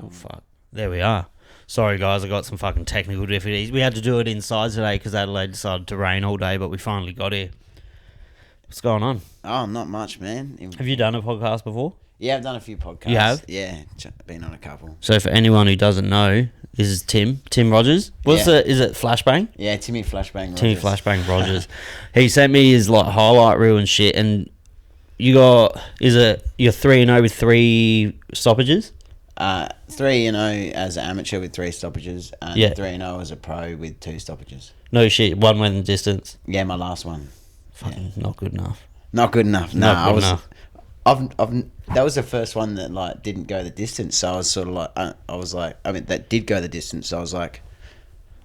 Oh, fuck. There we are. Sorry, guys, I got some fucking technical difficulties. We had to do it inside today because Adelaide decided to rain all day, but we finally got here. What's going on? Oh, not much, man. Have you done a podcast before? Yeah, I've done a few podcasts. You have? Yeah, been on a couple. So for anyone who doesn't know, this is Tim Rogers. Is it Flashbang? Yeah, Timmy Flashbang Rogers. Timmy Flashbang Rogers. He sent me his like highlight reel and shit, and you got, you're 3-0 with 3 stoppages? 3-0 as an amateur with 3 stoppages, and 3-0 as a pro with 2 stoppages. No shit, one went the distance. Yeah, my last one. Fucking not good enough. Not good enough. No, Not good enough. that was the first one that like didn't go the distance. So I was sort of like, that did go the distance. So I was like,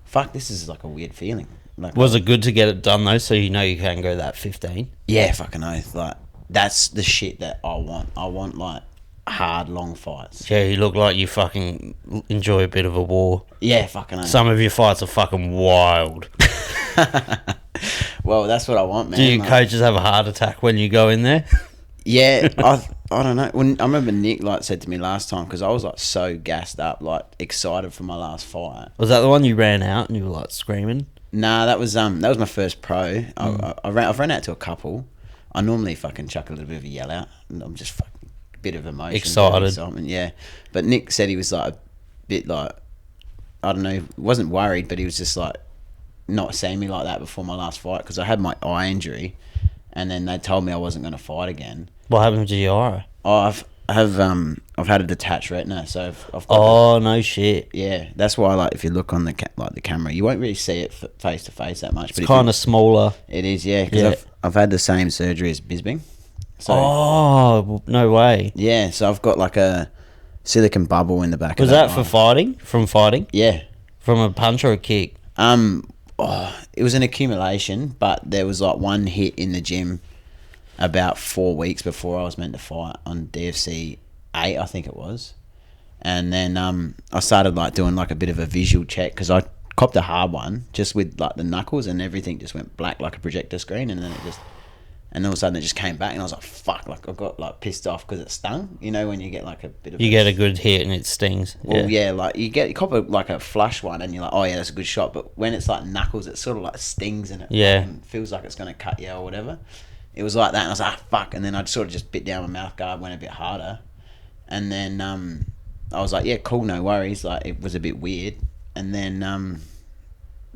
fuck, this is like a weird feeling. Like, Was it good to get it done though, so you know you can go that 15? Yeah, fucking oath. Like that's the shit that I want. I want like hard, long fights. Yeah, you look like you fucking enjoy a bit of a war. Yeah, fucking oath. Some of your fights are fucking wild. Well, that's what I want, man. Do your coaches have a heart attack when you go in there? Yeah, I don't know. I remember Nick like said to me last time, because I was like so gassed up, like excited for my last fight. Was that the one you ran out and you were like screaming? Nah, that was my first pro. I've ran out to a couple. I normally fucking chuck a little bit of a yell out, and I'm just fucking a bit of emotion, excited, excitement, yeah. But Nick said he was like a bit like, I don't know, wasn't worried, but he was just like not seeing me like that before my last fight, because I had my eye injury, and then they told me I wasn't going to fight again. What happened to your eye? Oh, I've had a detached retina, so I've got no shit. Yeah, that's why like if you look on the camera, you won't really see it face to face that much. It's kind of smaller. It is, yeah. Because I've had the same surgery as Bisping. So, no way. Yeah, so I've got like a silicone bubble in the back. Was that for fighting? From fighting? Yeah. From a punch or a kick? It was an accumulation, but there was like one hit in the gym about 4 weeks before I was meant to fight on DFC 8, I think it was. And then I started like doing like a bit of a visual check, because I copped a hard one just with like the knuckles, and everything just went black like a projector screen, and then all of a sudden it just came back, and I was like, fuck, like I got like pissed off because it stung. You know when you get like a bit of... You get a good hit and it stings. Well, yeah, like you cop like a flush one and you're like, oh yeah, that's a good shot. But when it's like knuckles, it sort of like stings, and it feels like it's going to cut you or whatever. It was like that, and I was like, fuck. And then I sort of just bit down my mouth guard, went a bit harder. And then I was like, yeah, cool, no worries. Like it was a bit weird. And then a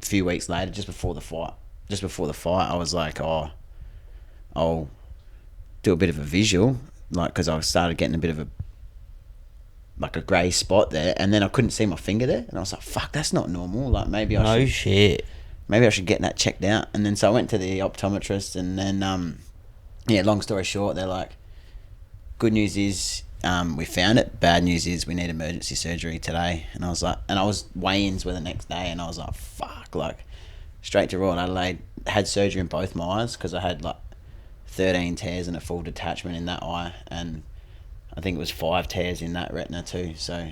few weeks later, just before the fight, I was like, oh, I'll do a bit of a visual, like, because I started getting a bit of a grey spot there, and then I couldn't see my finger there, and I was like, fuck, that's not normal. Like maybe I should get that checked out. And then so I went to the optometrist, and then long story short, they're like, good news is we found it, bad news is we need emergency surgery today. And I was like, and I was weigh-ins were the next day, and I was like, fuck, like straight to Royal Adelaide, had surgery in both my eyes, because I had like 13 tears and a full detachment in that eye, and I think it was 5 tears in that retina too. So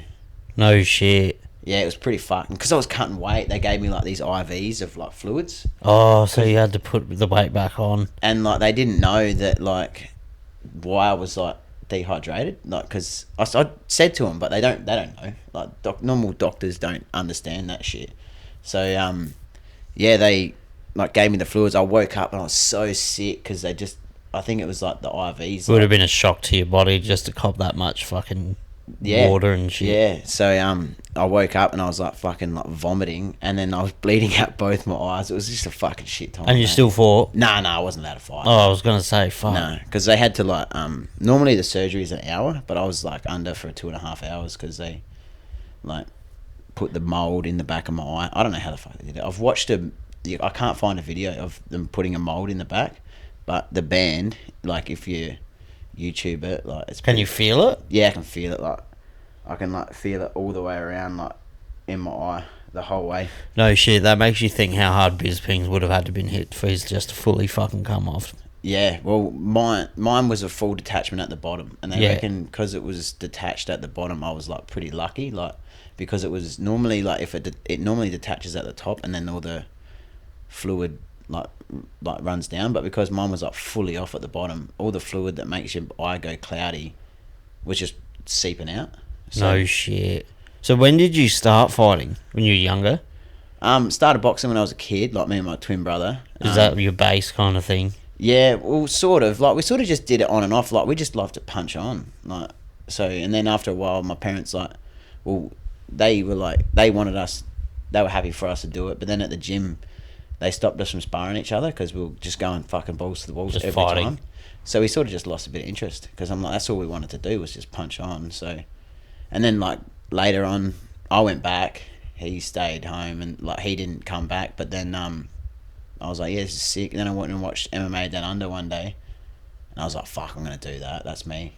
no shit. Yeah, it was pretty fucking, because I was cutting weight. They gave me like these IVs of like fluids. Oh, so you had to put the weight back on, and like they didn't know that like why I was like dehydrated, like because I said to them, but they don't know. Like normal doctors don't understand that shit. So they like gave me the fluids. I woke up and I was so sick, because I think it was like the IVs. It would have been a shock to your body just to cop that much fucking water and shit. Yeah, so I woke up and I was like fucking like vomiting, and then I was bleeding out both my eyes. It was just a fucking shit time. And you still fought? No, I wasn't allowed to fight. Oh, I was gonna say fuck. No, because they had to like normally the surgery is an hour, but I was like under for 2.5 hours, because they like put the mold in the back of my eye. I don't know how the fuck they did it. I've watched I can't find a video of them putting a mold in the back, but the band, like if you YouTube it, like it's Can you feel it? Yeah, I can feel it. Like I can like feel it all the way around, like in my eye the whole way. No shit, that makes you think how hard Bisping's would have had to been hit for his just to fully fucking come off. Yeah, well mine was a full detachment at the bottom, and they reckon because it was detached at the bottom, I was like pretty lucky, like because it was normally like if it normally detaches at the top, and then all the fluid like runs down, but because mine was like fully off at the bottom, all the fluid that makes your eye go cloudy was just seeping out. No shit. So when did you start fighting? When you were younger? Started boxing when I was a kid, like me and my twin brother. Is that your base kind of thing? Yeah, well, sort of. Like, we sort of just did it on and off. Like, we just loved to punch on. Like, so, and then after a while, my parents, like, well, they were like, they wanted us, they were happy for us to do it. But then at the gym, they stopped us from sparring each other because we were just going fucking balls to the walls every time. So we sort of just lost a bit of interest because I'm like, that's all we wanted to do was just punch on. So, and then, like, later on, I went back. He stayed home and, like, he didn't come back. But then, I was like, yeah, this is sick. And then I went and watched MMA Down Under one day. And I was like, fuck, I'm going to do that. That's me.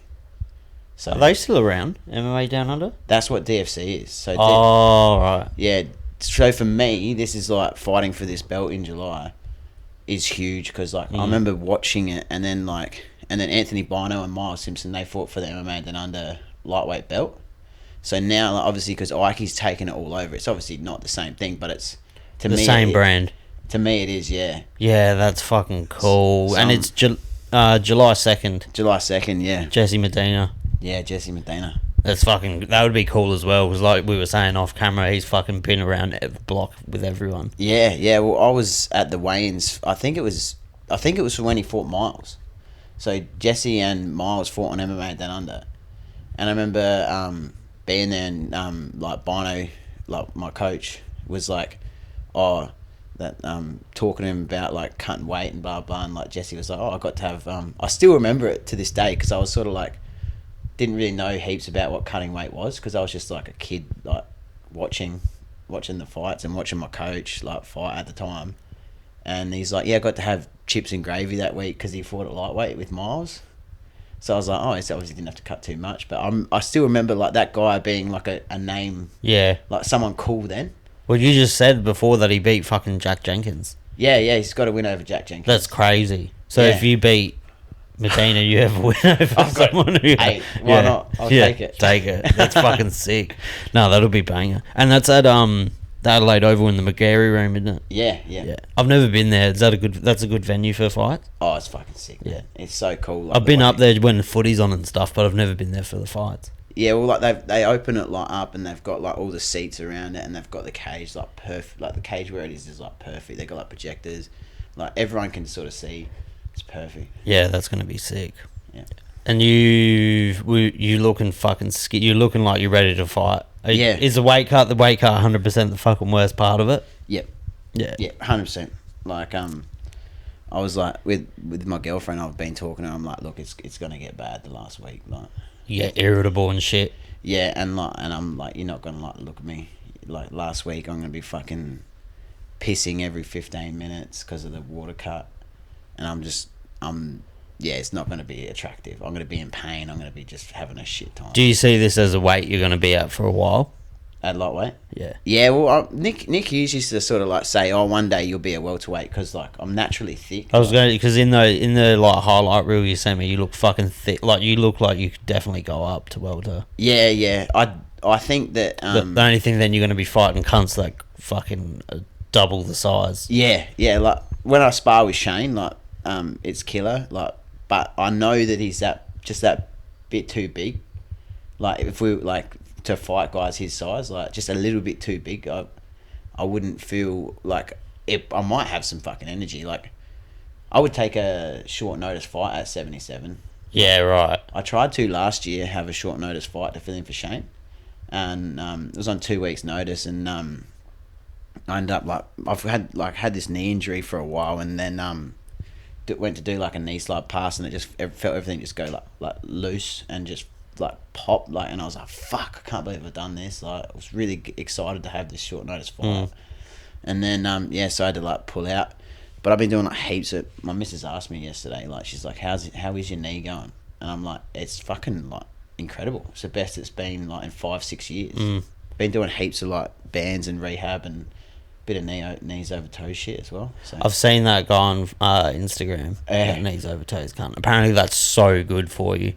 So are they still around, MMA Down Under? That's what DFC is. So right. Yeah. So for me, this is like fighting for this belt in July is huge because, like, I remember watching it and then Anthony Bino and Miles Simpson, they fought for the MMA Down Under lightweight belt. So now, like, obviously, because Ike's taken it all over, it's obviously not the same thing, but it's, to me... The same brand. To me, it is, yeah. Yeah, that's fucking cool. And it's July 2nd. July 2nd, yeah. Jesse Medina. Yeah, Jesse Medina. That would be cool as well, because like we were saying off camera, he's fucking been around the block with everyone. Yeah. Well, I was at the weigh-ins. I think it was for when he fought Miles. So Jesse and Miles fought on MMA Down Under. And I remember being there and, like, Bino, like, my coach, was like, talking to him about, like, cutting weight and blah blah, and, like, Jesse was like, I got to have I still remember it to this day because I was sort of like didn't really know heaps about what cutting weight was because I was just like a kid, like, watching the fights and watching my coach, like, fight at the time. And he's like, yeah, I got to have chips and gravy that week because he fought at lightweight with Miles. So I was like, he obviously didn't have to cut too much, but I still remember, like, that guy being like a name, like someone cool then. Well, you just said before that he beat fucking Jack Jenkins. Yeah, he's got a win over Jack Jenkins. That's crazy. So if you beat Medina, you have a win over someone who... Why not? I'll take it. Take it. That's fucking sick. No, that'll be banger. And that's at the Adelaide Oval in the McGarry room, isn't it? Yeah. I've never been there. That's a good venue for fights? Oh, it's fucking sick, man. Yeah. It's so cool. Like, I've been up there when the footy's on and stuff, but I've never been there for the fights. Yeah, well, like, they open it, like, up and they've got, like, all the seats around it and they've got the cage, like, perfect. Like, the cage where it is like perfect. They've got, like, projectors. Like, everyone can sort of see. It's perfect. Yeah, that's going to be sick. Yeah. And you looking fucking you're looking like you're ready to fight. Is the weight cut 100% the fucking worst part of it? Yep. Yeah, 100%. Like, I was like, with my girlfriend, I've been talking to her, I'm like, look, it's going to get bad the last week. Like, you get irritable and shit. Yeah, and I'm like, you're not going to, like, look at me. Like, last week, I'm going to be fucking pissing every 15 minutes because of the water cut. And it's not going to be attractive. I'm going to be in pain. I'm going to be just having a shit time. Do you see this as a weight you're going to be at for a while? At lightweight? Yeah. Yeah, well, Nick Hughes used to sort of, like, say, one day you'll be a welterweight because, like, I'm naturally thick. I was going to, because in the like highlight reel you sent me, you look fucking thick. Like, you look like you could definitely go up to welter. Yeah. I think that... the only thing then you're going to be fighting cunts that fucking double the size. Yeah. Like, when I spar with Shane, like, it's killer. Like, but I know that he's that bit too big. Like, if we, like, to fight guys his size, like, just a little bit too big, I wouldn't feel like I might have some fucking energy. Like, I would take a short notice fight at 77. Yeah, right. I tried to last year have a short notice fight to fill in for Shane, and it was on 2 weeks' notice, and I ended up, like, I've had this knee injury for a while, and then went to do, like, a knee slide pass, and it just felt everything just go like loose and just, like, pop, like, and I was like, fuck, I can't believe I've done this. Like, I was really excited to have this short notice fight. And then so I had to, like, pull out, but I've been doing, like, heaps of... My missus asked me yesterday, like, she's like, how is your knee going? And I'm like, it's fucking, like, incredible. It's the best it's been, like, in 5-6 years. Been doing heaps of, like, bands and rehab and bit of knees over toes shit as well. So I've seen that guy on Instagram. Knees over toes cunt. Apparently that's so good for you.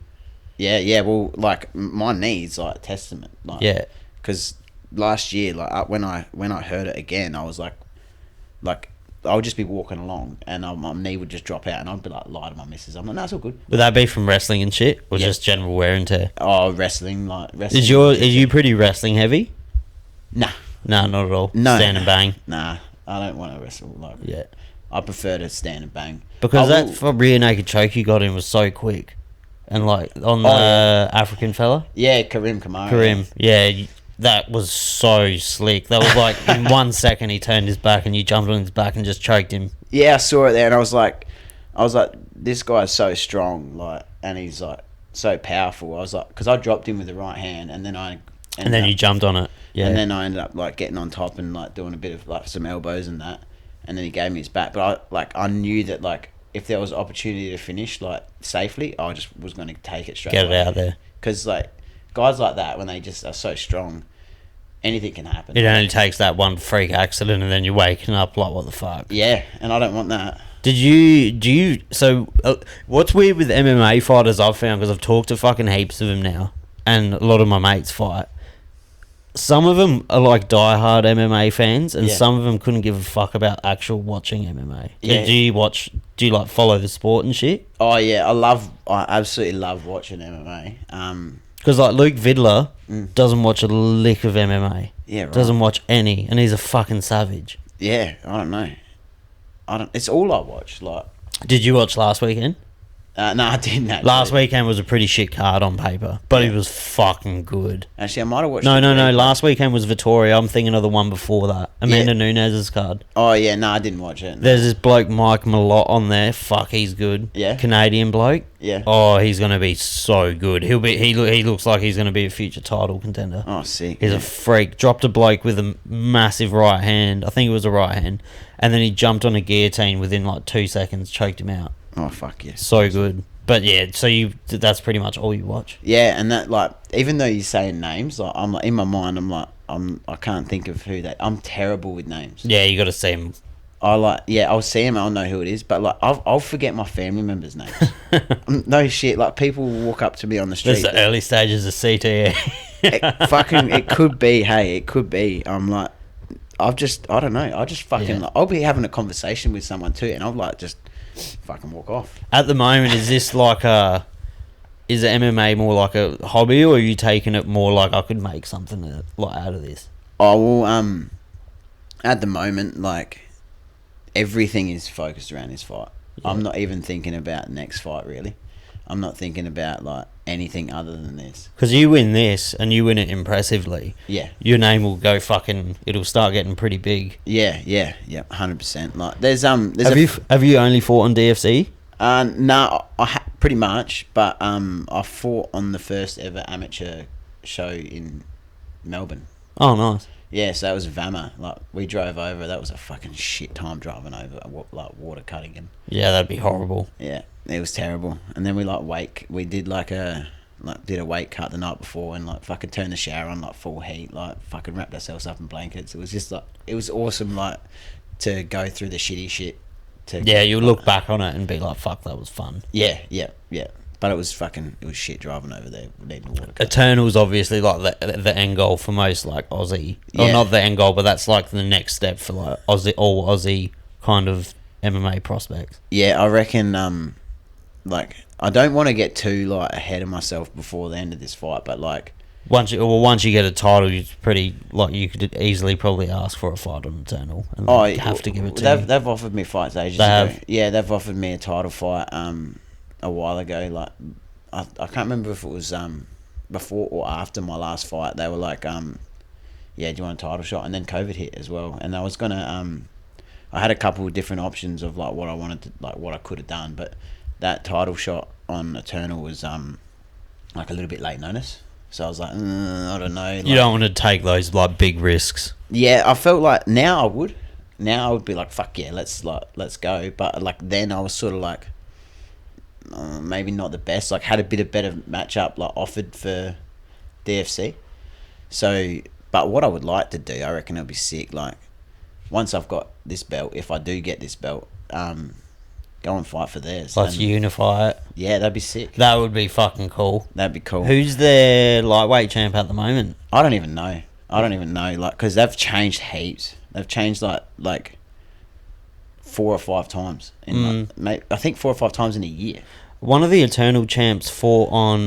Yeah. Well, like, my knees, like, testament. Like, yeah. Because last year, like, when I heard it again, I was like I would just be walking along, and my knee would just drop out, and I'd be like, lie to my missus. I'm like, no, it's all good. Would that be from wrestling and shit, or just general wear and tear? Oh, wrestling. Is you pretty wrestling heavy? Nah. Nah, not at all. No. Stand and bang. Nah, I don't want to wrestle. I prefer to stand and bang. Because that rear naked choke you got in was so quick. And on the African fella? Yeah, Karim Kamara. That was so slick. That was like, in 1 second he turned his back and you jumped on his back and just choked him. Yeah, I saw it there and I was like, this guy's so strong, and he's like so powerful. I was like, because I dropped him with the right hand, and then you jumped on it. Yeah. And then I ended up like getting on top and like doing a bit of like some elbows and that, and then he gave me his back. But I knew that like if there was opportunity to finish like safely, I just was going to take it straight. Get it out there. Because like guys like that, when they just are so strong, anything can happen. It only takes that one freak accident and then you're waking up like, what the fuck? Yeah, and I don't want that. What's weird with MMA fighters I've found, because I've talked to fucking heaps of them now, and a lot of my mates fight, some of them are like diehard MMA fans, and some of them couldn't give a fuck about actual watching MMA. Yeah. Do you like follow the sport and shit? Oh yeah, I absolutely love watching MMA. Because like Luke Vidler doesn't watch a lick of MMA. Yeah, right. Doesn't watch any, and he's a fucking savage. Yeah, I don't know. It's all I watch. Like, did you watch last weekend? No, I didn't. Actually. Last weekend was a pretty shit card on paper, but it was fucking good. Actually, I might have watched. No. Last weekend was Vittoria. I'm thinking of the one before that, Amanda Nunez's card. Oh yeah, no, I didn't watch it. No. There's this bloke Mike Malott on there. Fuck, he's good. Yeah, Canadian bloke. Yeah. Oh, he's gonna be so good. He looks like he's gonna be a future title contender. Oh, sick. He's a freak. Dropped a bloke with a massive right hand. I think it was a right hand, and then he jumped on a guillotine within like 2 seconds, choked him out. Oh fuck yeah. So good. But yeah, so that's pretty much all you watch. Yeah, and that like even though you're saying names, like I'm like in my mind, I can't think of who they. I'm terrible with names. Yeah, you got to see them. I'll see him, I'll know who it is, but like I'll forget my family members' names. No shit, like people will walk up to me on the street. That's the early stages of CTE. It could be. Hey, it could be. I'm like, I don't know. I just fucking. Like, I'll be having a conversation with someone too, and I'll like just fucking walk off. At the moment, is this like is MMA more like a hobby, or are you taking it more like I could make something like out of this? Oh well, at the moment, like everything is focused around this fight. Yeah. I'm not even thinking about next fight really. I'm not thinking about like anything other than this. Because you win this and you win it impressively. Yeah. Your name will go it'll start getting pretty big. Yeah, 100%. Like there's Have you only fought on DFC? No, pretty much. But I fought on the first ever amateur show in Melbourne. Oh, nice. Yeah, so that was Vama. Like we drove over. That was a fucking shit time driving over, like water cutting him. Yeah, that'd be horrible. Yeah, it was terrible. And then we did a weight cut the night before, and like fucking turned the shower on like full heat, like fucking wrapped ourselves up in blankets. It was just like it was awesome, like to go through the shitty shit. You'll look back on it and be like, "Fuck, that was fun." Yeah. But it was shit driving over there. Needing water cut. Eternal's obviously like the end goal for most like Aussie. Yeah. Or not the end goal, but that's like the next step for like Aussie kind of MMA prospects. Yeah, I reckon. Like I don't want to get too like ahead of myself before the end of this fight, but like once you get a title, it's pretty like you could easily probably ask for a fight on Eternal, and you have to give it to you. They've offered me fights ages ago. Yeah, they've offered me a title fight a while ago. Like I can't remember if it was before or after my last fight. They were like do you want a title shot? And then COVID hit as well, and I was gonna I had a couple of different options of like what I wanted to like what I could have done, but that title shot on Eternal was like a little bit late notice. So I was like, I don't know. Like, you don't want to take those like big risks. Yeah, I felt like now I would. Now I would be like, fuck yeah, let's go. But like then I was sort of like, maybe not the best. Like had a bit of better matchup like offered for DFC. So, but what I would like to do, I reckon it'll be sick. Like once I've got this belt, if I do get this belt, go and fight for theirs. Let's unify it. Yeah, that'd be sick. That would be fucking cool. That'd be cool. Who's their lightweight champ at the moment? I don't even know. Like, because they've changed heaps. They've changed like 4 or 5 times. I think 4 or 5 times in a year. One of the Eternal champs fought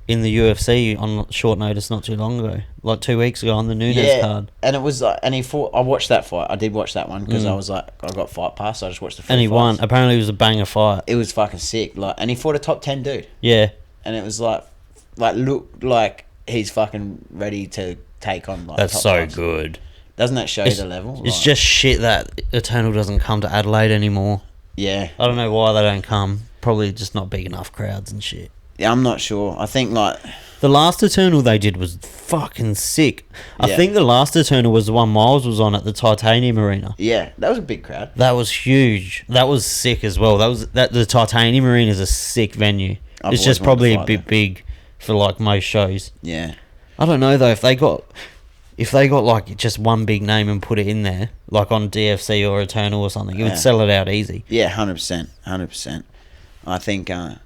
in the UFC on short notice not too long ago, like 2 weeks ago on the Nunes card. And it was like, and he fought. I watched that fight. I did watch that one because I was like, I got Fight Pass, so I just watched the. And he fights. won. Apparently, it was a banger fight. It was fucking sick. Like, and he fought a top 10 dude. Yeah. And it was like looked like he's fucking ready to take on like. That's top so guys. Good. Doesn't that show the level? It's just shit that Eternal doesn't come to Adelaide anymore. Yeah. I don't know why they don't come. Probably just not big enough crowds and shit. Yeah, I'm not sure. I think like the last Eternal they did was fucking sick. I think the last Eternal was the one Miles was on at the Titanium Arena. Yeah, that was a big crowd. That was huge. That was sick as well. The Titanium Arena is a sick venue. It's just probably a bit big for like most shows. Yeah. I don't know though if they got like just one big name and put it in there, like on DFC or Eternal or something, it would sell it out easy. Yeah, 100%. I think, I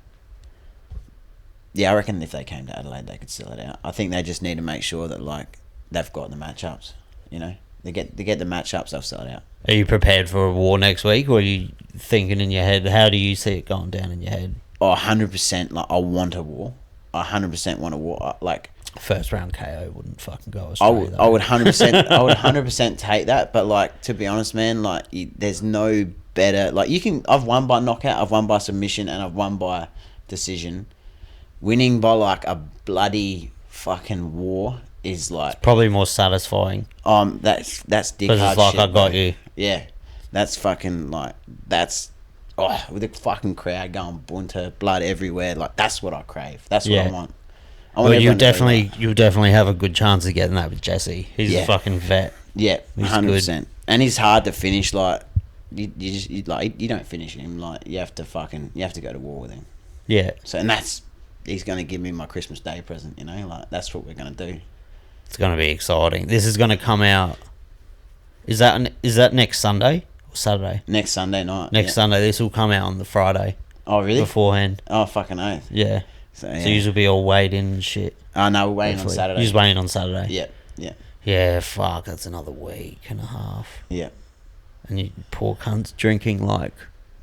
reckon if they came to Adelaide, they could sell it out. I think they just need to make sure that like they've got the matchups. You know, they get the matchups, they'll sell it out. Are you prepared for a war next week, or are you thinking in your head? How do you see it going down in your head? Oh, 100%. Like I want a war. I 100% want a war. Like. First round KO wouldn't fucking go Australia. I would 100%. I would 100% take that. But like, to be honest, man, like there's no better. Like you can. I've won by knockout. I've won by submission, and I've won by decision. Winning by like a bloody fucking war is like it's probably more satisfying. That's dick hard it's like shit, I got you. Yeah, that's fucking like that's. Oh, with the fucking crowd going bunter, blood everywhere. Like that's what I crave. That's what I want. Well, you'll definitely have a good chance of getting that with Jesse. He's a fucking vet. Yeah, 100%. And he's hard to finish. Like you don't finish him. Like you have to go to war with him. Yeah. So he's gonna give me my Christmas Day present. You know, like that's what we're gonna do. It's gonna be exciting. This is gonna come out. Is that next Sunday or Saturday? Next Sunday night. Next Sunday. This will come out on the Friday. Oh really? Beforehand. Oh fucking oath. Yeah. So you'll be all weighed in and shit. Oh, no, we're waiting on Saturday. You're just waiting on Saturday? Yeah. Yeah, fuck, that's another week and a half. Yeah. And you poor cunts drinking like...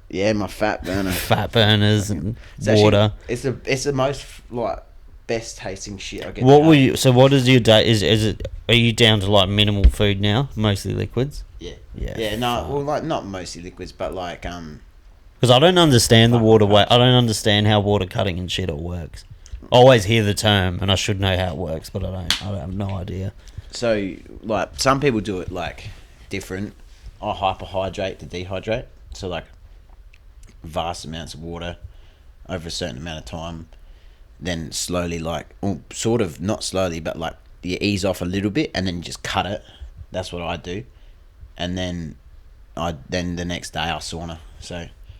Yeah, my fat burner. Fat burners and water. Actually, it's the most, like, best tasting shit I get. So what is your day... Is it... Are you down to, like, minimal food now? Mostly liquids? Yeah. Yeah. Yeah, no, well, like, not mostly liquids, but, like, because I don't understand the water way. I don't understand how water cutting and shit all works. I always hear the term, and I should know how it works, but I have no idea. So, like, some people do it, like, different. I hyperhydrate to dehydrate. So, like, vast amounts of water over a certain amount of time. Then slowly, like, well, sort of, not slowly, but, like, you ease off a little bit, and then you just cut it. That's what I do. And then the next day I sauna.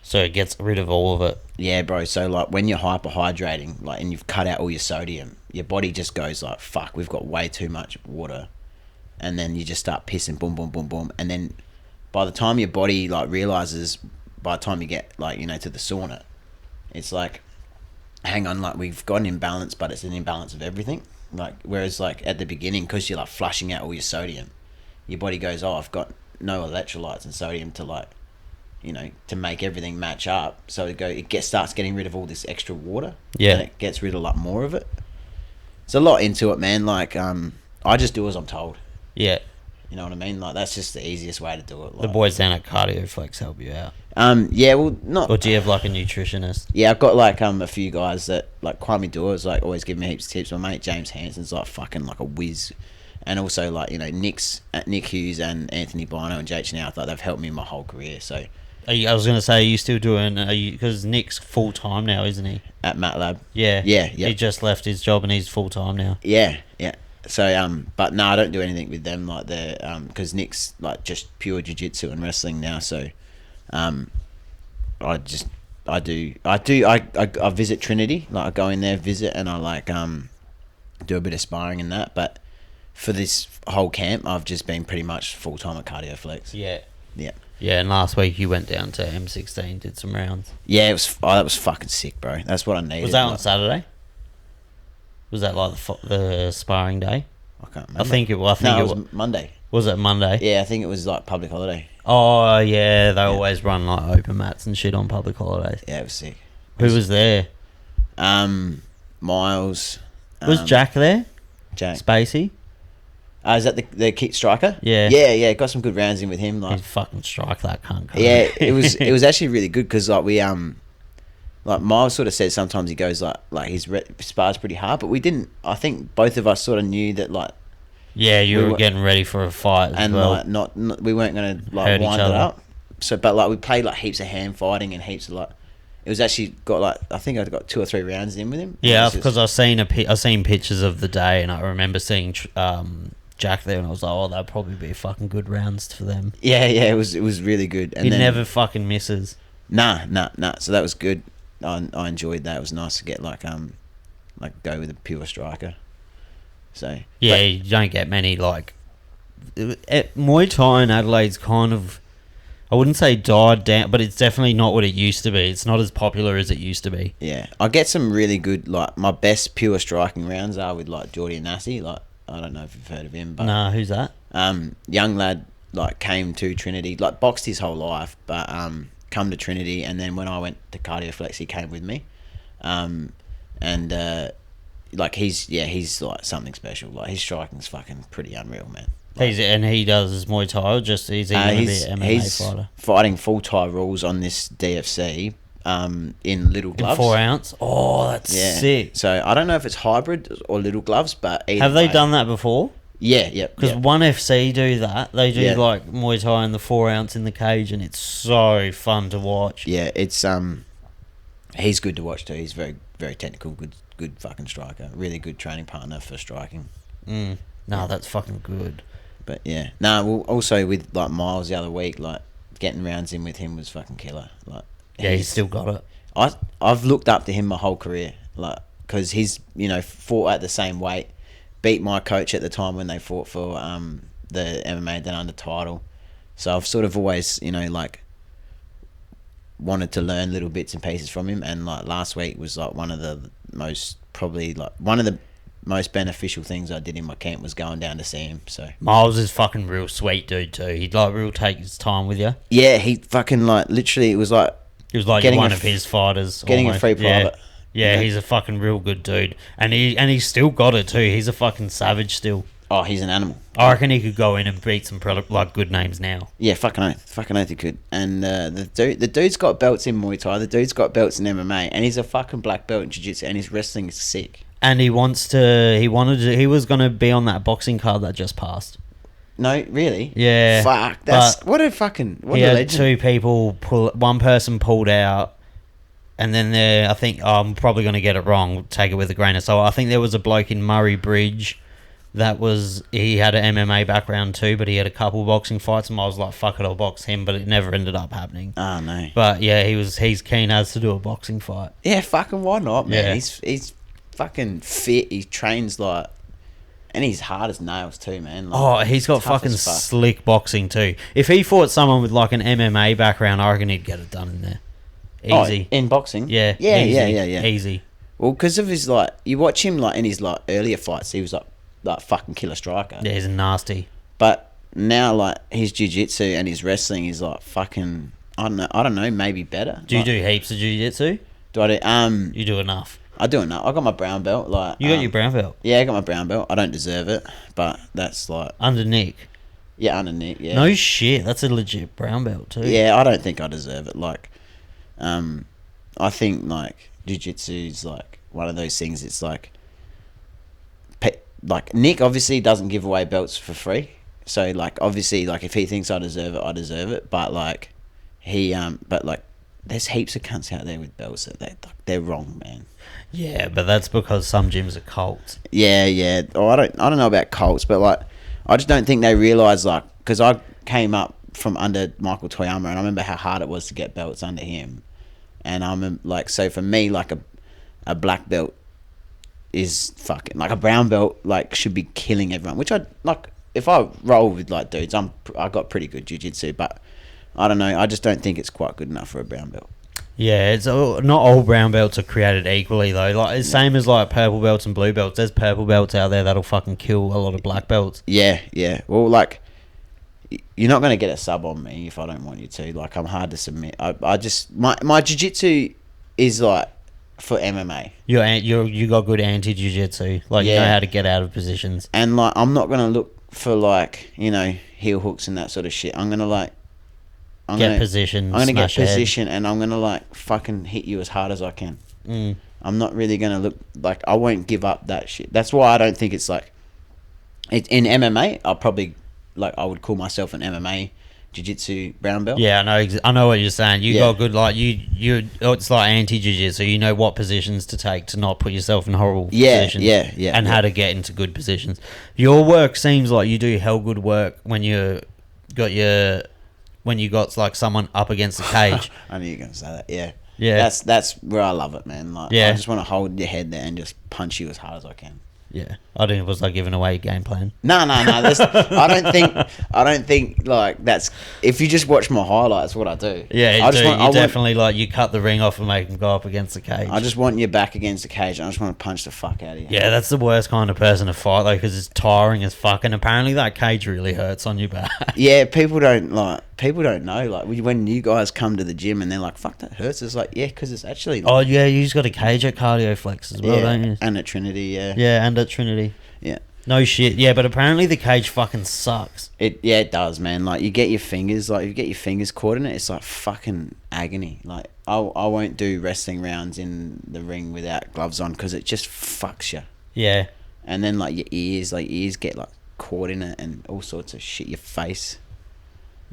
So it gets rid of all of it. Yeah, bro. So, like, when you're hyperhydrating, like, and you've cut out all your sodium, your body just goes like, fuck, we've got way too much water. And then you just start pissing, boom, boom, boom, boom. And then by the time your body, like, realizes, by the time you get, like, you know, to the sauna, it's like, hang on, like, we've got an imbalance, but it's an imbalance of everything. Like, whereas, like, at the beginning, because you're, like, flushing out all your sodium, your body goes, oh, I've got no electrolytes and sodium to, like, you know, to make everything match up. So starts getting rid of all this extra water. Yeah. And it gets rid of, like, more of it. There's a lot into it, man. Like, I just do as I'm told. Yeah. You know what I mean? Like, that's just the easiest way to do it. Like, the boys down at CardioFlex help you out. Yeah, well, not... Or do you have, like, a nutritionist? Yeah, I've got, like, a few guys that, like, Kwame Doer's, like, always give me heaps of tips. My mate James Hanson's, like, fucking, like, a whiz. And also, like, you know, Nick Hughes and Anthony Bino and Jake Now, like, they've helped me my whole career, so... I was going to say, are you still doing... Because Nick's full-time now, isn't he? At MATLAB. Yeah. Yeah. He just left his job and he's full-time now. Yeah. So, but no, I don't do anything with them, like, they're... Because Nick's, like, just pure jiu-jitsu and wrestling now, so... I visit Trinity, like, I go in there, visit, and I, like, do a bit of sparring and that, but for this whole camp, I've just been pretty much full-time at CardioFlex. Yeah. Yeah. Yeah, and last week you went down to M16, did some rounds. Yeah, that was fucking sick, bro. That's what I needed. Was that on Saturday? Was that like the sparring day? I can't remember. I think it was Monday. Was it Monday? Yeah, I think it was like public holiday. Oh yeah, they always run like open mats and shit on public holidays. Yeah, it was sick. Who was there? Miles. Was Jack there? Jack Spacey. Is that the kick striker? Yeah. Yeah. Got some good rounds in with him. Like, he fucking strike that cunt. Yeah, it was actually really good because like we like Miles sort of said sometimes he goes like he spars pretty hard, but we didn't. I think both of us sort of knew that like. Yeah, you were getting ready for a fight as well. Like not we weren't gonna like wind it up. So, but like we played like heaps of hand fighting and heaps of like. It was actually got like I think I got 2 or 3 rounds in with him. Yeah, because I seen pictures of the day and I remember seeing Jack there and I was like, oh, that'd probably be fucking good rounds for them. Yeah, it was really good. And he never fucking misses. Nah. So that was good. I enjoyed that. It was nice to get like go with a pure striker. So yeah, you don't get many like Muay Thai in Adelaide's kind of, I wouldn't say died down, but it's definitely not what it used to be. It's not as popular as it used to be. Yeah, I get some really good like my best pure striking rounds are with like Geordie and Nassi. Like I don't know if you've heard of him, but nah, who's that? Young lad like came to Trinity, like boxed his whole life, but come to Trinity, and then when I went to Cardioflex, he came with me, like he's like something special. Like his striking's fucking pretty unreal, man. Like, he does his Muay Thai, or just he's an MMA fighter. Fighting full Thai rules on this DFC, in little gloves. In 4 ounce. Oh, that's sick. So I don't know if it's hybrid or little gloves, but have they done that before? Yeah. Because One FC do that. They do like Muay Thai in the 4 ounce in the cage, and it's so fun to watch. Yeah, it's he's good to watch too. He's very very technical, good fucking striker. Really good training partner for striking. No, that's fucking good. But yeah, well, also with like Miles the other week, like getting rounds in with him was fucking killer. Like he's still got it. I've looked up to him my whole career, like because he's fought at the same weight, beat my coach at the time when they fought for the MMA Down Under title. So I've sort of always like wanted to learn little bits and pieces from him, and like last week was like one of the most beneficial things I did in my camp was going down to see him. So Miles is fucking real sweet dude too. He'd like real take his time with you. Yeah, he fucking like literally it was like one of his fighters. Getting almost. A free private. Yeah, he's a fucking real good dude, and he's still got it too. He's a fucking savage still. Oh, he's an animal. I reckon he could go in and beat some like good names now. Yeah, fucking oath he could. And the dude's got belts in Muay Thai. The dude's got belts in MMA, and he's a fucking black belt in Jiu-Jitsu, and his wrestling is sick. And he was going to be on that boxing card that just passed. No, really? Yeah. Fuck. That's what a legend. 2 people one person pulled out, and then I think I'm probably going to get it wrong. Take it with a grain of salt. I think there was a bloke in Murray Bridge he had an MMA background too, but he had a couple boxing fights, and I was like, fuck it, I'll box him, but it never ended up happening. Oh no. But yeah, he's keen as to do a boxing fight. Yeah, fucking why not, man? Yeah. He's fucking fit. He trains like, and he's hard as nails too, man. Like, he's got fucking slick boxing too. If he fought someone with like an MMA background, I reckon he'd get it done in there. Easy. In boxing? Yeah. Yeah. Easy. Well, because of his like, you watch him like in his like earlier fights, he was like fucking killer striker. Yeah, he's nasty. But now like his jiu-jitsu and his wrestling is like fucking, I don't know, maybe better. Do you do heaps of jiu-jitsu? Do I do? You do enough. I do enough. I got my brown belt. Like you got your brown belt. Yeah, I got my brown belt. I don't deserve it, but that's like under Nick. Yeah, under Nick. Yeah. No shit, that's a legit brown belt too. Yeah, I don't think I deserve it. Like, I think like jiu-jitsu is like one of those things. It's like Nick obviously doesn't give away belts for free. So like obviously like if he thinks I deserve it, I deserve it. But like there's heaps of cunts out there with belts that they're wrong, man. Yeah, but that's because some gyms are cults. Yeah. Oh, I don't know about cults, but like I just don't think they realise like because I came up from under Michael Toyama and I remember how hard it was to get belts under him, and I'm like so for me like a black belt is fucking like a brown belt like should be killing everyone, which I like. If I roll with like dudes, I got pretty good jiu-jitsu, but I don't know. I just don't think it's quite good enough for a brown belt. Yeah, it's not all brown belts are created equally though. Like it's same as like purple belts and blue belts. There's purple belts out there that'll fucking kill a lot of black belts. Yeah. Well, like, you're not gonna get a sub on me if I don't want you to. Like, I'm hard to submit. I just my jiu-jitsu is like for MMA. You got good anti jiu-jitsu. Like you know how to get out of positions. And like, I'm not gonna look for like, you know, heel hooks and that sort of shit. I'm gonna like. Position. I'm gonna get position, and I'm gonna like fucking hit you as hard as I can. I'm not really gonna look like I won't give up that shit. That's why I don't think it's like it's in MMA. I'll probably like I would call myself an MMA jiu-jitsu brown belt. Yeah, I know what you're saying. You got good like you. It's like anti jiu-jitsu. You know what positions to take to not put yourself in horrible positions. And how to get into good positions. Your work seems like you do hell good work when you got like someone up against the cage. I knew you were gonna say that. Yeah. That's where I love it, man. Like, I just want to hold your head there and just punch you as hard as I can. Yeah, I think it was like giving away your game plan. No. I don't think like that's. If you just watch my highlights, what I do. Yeah, definitely like you cut the ring off and make him go up against the cage. I just want you back against the cage. I just want to punch the fuck out of you. Yeah, that's the worst kind of person to fight though, because it's tiring as fuck, and apparently that cage really hurts on your back. Yeah, people don't know. Like when you guys come to the gym and they're like, "Fuck, that hurts." It's like, yeah, because it's actually. Like, oh yeah, you just got a cage at Cardio Flex as well, don't you? And at Trinity, yeah. Yeah, and at Trinity. Yeah. No shit. Yeah, but apparently the cage fucking sucks. It does, man. Like you get your fingers caught in it. It's like fucking agony. Like I won't do wrestling rounds in the ring without gloves on because it just fucks you. Yeah. And then like your ears get like caught in it and all sorts of shit. Your face.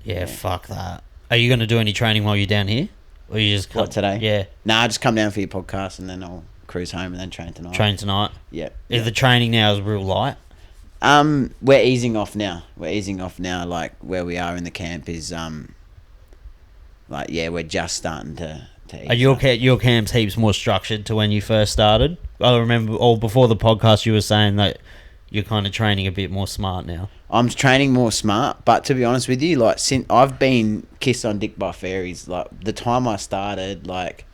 Yeah, fuck that. Are you going to do any training while you're down here? Or you just What, today? Yeah. Nah, I just come down for your podcast and then I'll cruise home and then train tonight. Yeah. If the training now is real light? We're easing off now. Like where we are in the camp is we're just starting to Are your camp's heaps more structured to when you first started? I remember before the podcast you were saying that you're kind of training a bit more smart now. I'm training more smart, but to be honest with you, like since I've been kissed on dick by fairies, like the time I started, like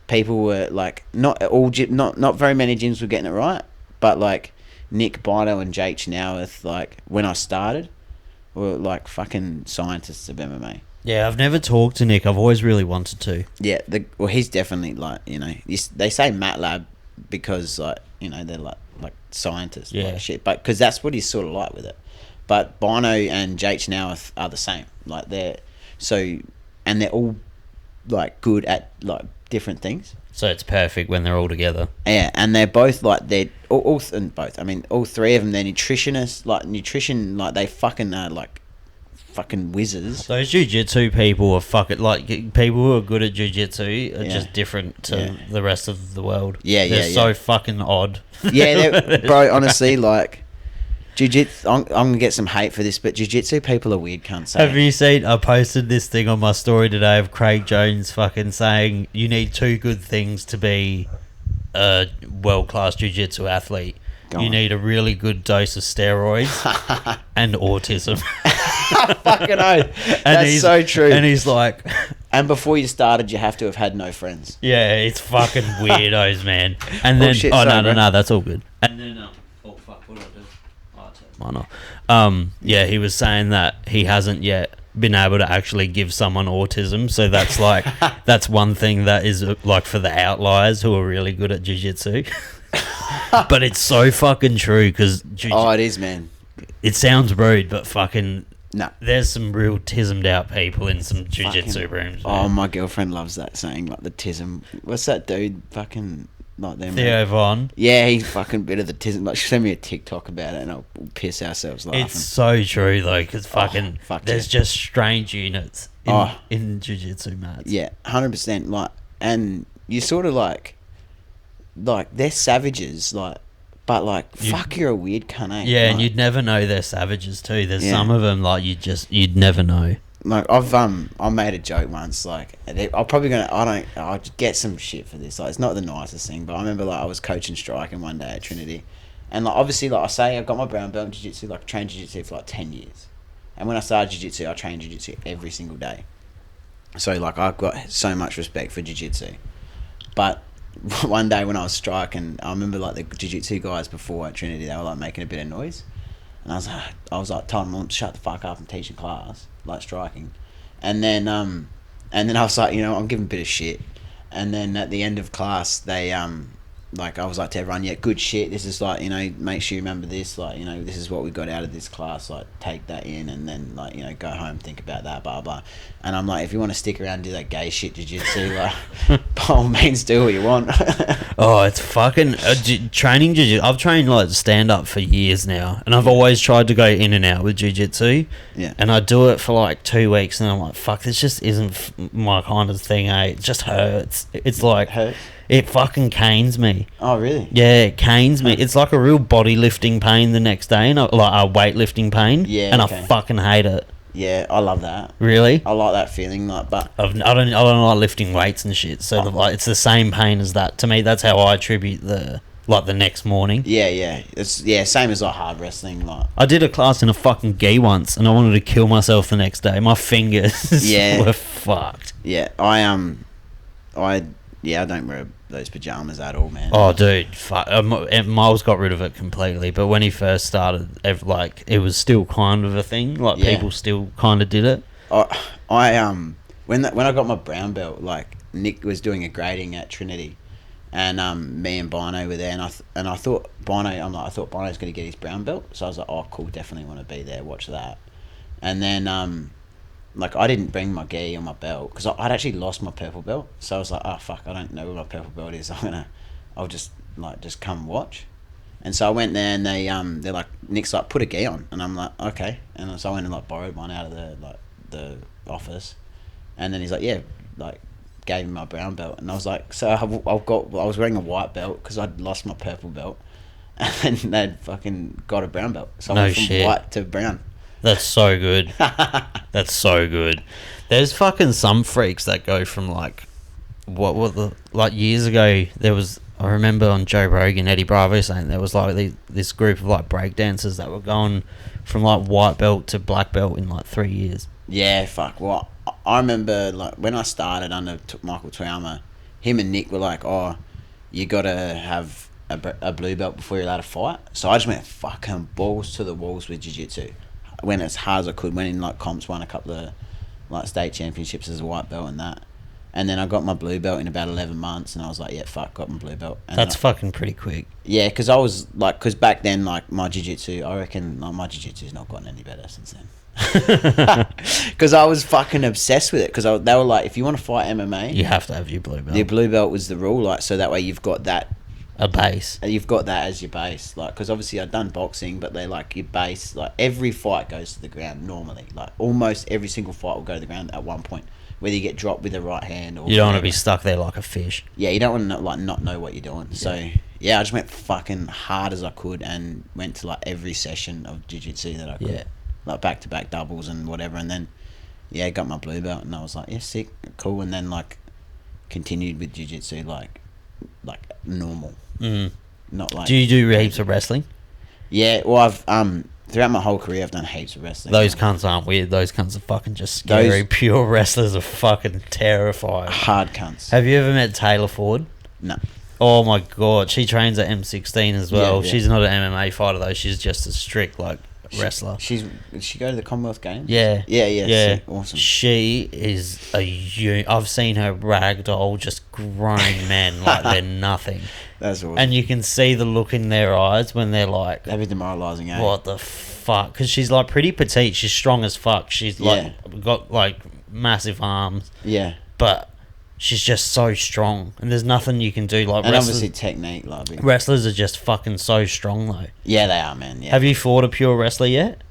people were like not very many gyms were getting it right, but like Nick Bino and Jake Chenoweth, like when I started, were like fucking scientists of MMA. Yeah, I've never talked to Nick. I've always really wanted to. Yeah, he's definitely like, you know, they say MATLAB because like, you know, they're like scientists, like shit, but because that's what he's sort of like with it. But Bino and Jake Chenoweth are the same. Like they're all like good at like different things. So it's perfect when they're all together. Yeah, and they're both like all three of them. They're nutritionists. Like they fucking are like fucking whizzes. Those jiu-jitsu people are fucking like people who are good at jiu-jitsu are just different to the rest of the world. They're so fucking odd. Yeah, bro. Honestly, like. Jiu-jitsu, I'm gonna get some hate for this, but jiu-jitsu people are weird cunts. Have you seen? I posted this thing on my story today of Craig Jones fucking saying you need two good things to be a world-class jiu-jitsu athlete. You need a really good dose of steroids and autism. Fucking oath. That's so true. And he's like, and before you started, you have to have had no friends. Yeah, it's fucking weirdos, man. And then, no, that's all good. And then, yeah, he was saying that he hasn't yet been able to actually give someone autism, so that's like that's one thing that is like for the outliers who are really good at jiu-jitsu. But it's so fucking true because it is, man. It sounds rude, but fucking no, there's some real tismed out people in some jiu-jitsu rooms. Oh, my girlfriend loves that saying, like the tism. What's that dude? Fucking like them. Theo Von. Yeah, he's fucking bit of the tism. Like, she sent me a TikTok about it, and I'll piss ourselves laughing. It's so true though, because fucking there's just strange units in jiu-jitsu mats. Yeah, 100%. Like, and you sort of like they're savages, like. But like, you're a weird cunt, eh? Yeah, and you'd never know they're savages too. There's some of them like you'd never know. Like I made a joke once. Like I'll get some shit for this. Like it's not the nicest thing, but I remember like I was coaching striking one day at Trinity, and like obviously like I say I've got my brown belt in jiu-jitsu. Like I trained jiu-jitsu for like 10 years, and when I started jiu-jitsu, I trained jiu-jitsu every single day. So like I've got so much respect for jiu-jitsu. But one day when I was striking, I remember like the jiu-jitsu guys before at Trinity, they were like making a bit of noise, and I was like telling them, shut the fuck up and teaching class, like striking. And then I was like, I'm giving a bit of shit. And then at the end of class, they like I was like to everyone, yeah, good shit. This is like, make sure you remember this. Like, this is what we got out of this class. Like, take that in, and then like, go home, think about that, blah blah. And I'm like, if you want to stick around and do that gay shit jiu-jitsu, like, by all means, do what you want. Oh, it's fucking training jiu-jitsu. I've trained like stand up for years now, and I've always tried to go in and out with jiu-jitsu. Yeah. And I do it for like 2 weeks, and I'm like, fuck, this just isn't my kind of thing. It just hurts. It's like it fucking canes me. Oh really? Yeah, it canes me. It's like a real body lifting pain the next day, and like a weightlifting pain. Yeah. And okay. I fucking hate it. Yeah, I love that. Really? I like that feeling, like, but I don't like lifting weights and shit. So like, it's the same pain as that. To me, that's how I attribute the next morning. Yeah. It's same as like hard wrestling. Like I did a class in a fucking gi once, and I wanted to kill myself the next day. My fingers were fucked. Yeah, I don't wear those pajamas at all, man. Oh, dude, fuck. Miles got rid of it completely, but when he first started, it was still kind of a thing. Like, people still kind of did it. When I got my brown belt, like Nick was doing a grading at Trinity, and me and Bino were there, and I thought Bino's going to get his brown belt, so I was like, oh cool, definitely want to be there, watch that. And then like I didn't bring my gi or my belt because I'd actually lost my purple belt, so I was like, oh fuck, I don't know where my purple belt is. I'll just come watch. And so I went there, and they're like, Nick's like, put a gi on, and I'm like, okay. And so I went and like borrowed one out of the office, and then he's like, yeah, like gave me my brown belt, and I was like, so I was wearing a white belt because I'd lost my purple belt, and then they'd fucking got a brown belt, so I went from white to brown. That's so good. That's so good. There's fucking some freaks that go from like years ago there was, I remember on Joe Rogan, Eddie Bravo saying there was like this group of like breakdancers that were going from like white belt to black belt in like 3 years. Yeah, fuck. Well, I remember like when I started under Michael Toyama, him and Nick were like, oh, you got to have a blue belt before you're allowed to fight. So I just went fucking balls to the walls with jiu-jitsu. Went as hard as I could, went in like comps, won a couple of like state championships as a white belt and that. And then I got my blue belt in about 11 months, and I was like, yeah, fuck, got my blue belt. And that's fucking pretty quick. Yeah, because I was like, because back then, like my jiu-jitsu, I reckon like, my jiu-jitsu's not gotten any better since then. Because I was fucking obsessed with it, because they were like, if you want to fight MMA, you have to have your blue belt. Your blue belt was the rule, like, so that way you've got that. A base. You've got that as your base, like, because obviously I've done boxing, but they're like your base. Like every fight goes to the ground normally. Like almost every single fight will go to the ground at one point, whether you get dropped with the right hand or. You don't want to be stuck there like a fish. Yeah, you don't want to like not know what you're doing. Yeah. So yeah, I just went fucking hard as I could and went to like every session of jiu-jitsu that I could. Yeah. Like back-to-back doubles and whatever, and then got my blue belt, and I was like, yeah, sick, cool, and then like continued with jiu-jitsu like normal. Not like. Do you do heaps of wrestling? Yeah, well, I've throughout my whole career I've done heaps of wrestling. Those cunts aren't weird. Those cunts are fucking just scary. Pure wrestlers are fucking terrifying. Hard cunts. Have you ever met Taylor Ford? No. Oh my god, she trains at M16 as well. Yeah. She's not an MMA fighter though. She's just a strict like wrestler. Did she go to the Commonwealth Games? Yeah. Sick. Awesome. She is I've seen her ragdoll just grown men like they're nothing. That's awesome. And you can see the look in their eyes when they're like, that'd be demoralising, eh? What the fuck? Because she's like pretty petite. She's strong as fuck. She's like got like massive arms. Yeah. But she's just so strong, and there's nothing you can do. Like, and obviously technique, like wrestlers are just fucking so strong though. Yeah, they are, man. Yeah. Have you fought a pure wrestler yet?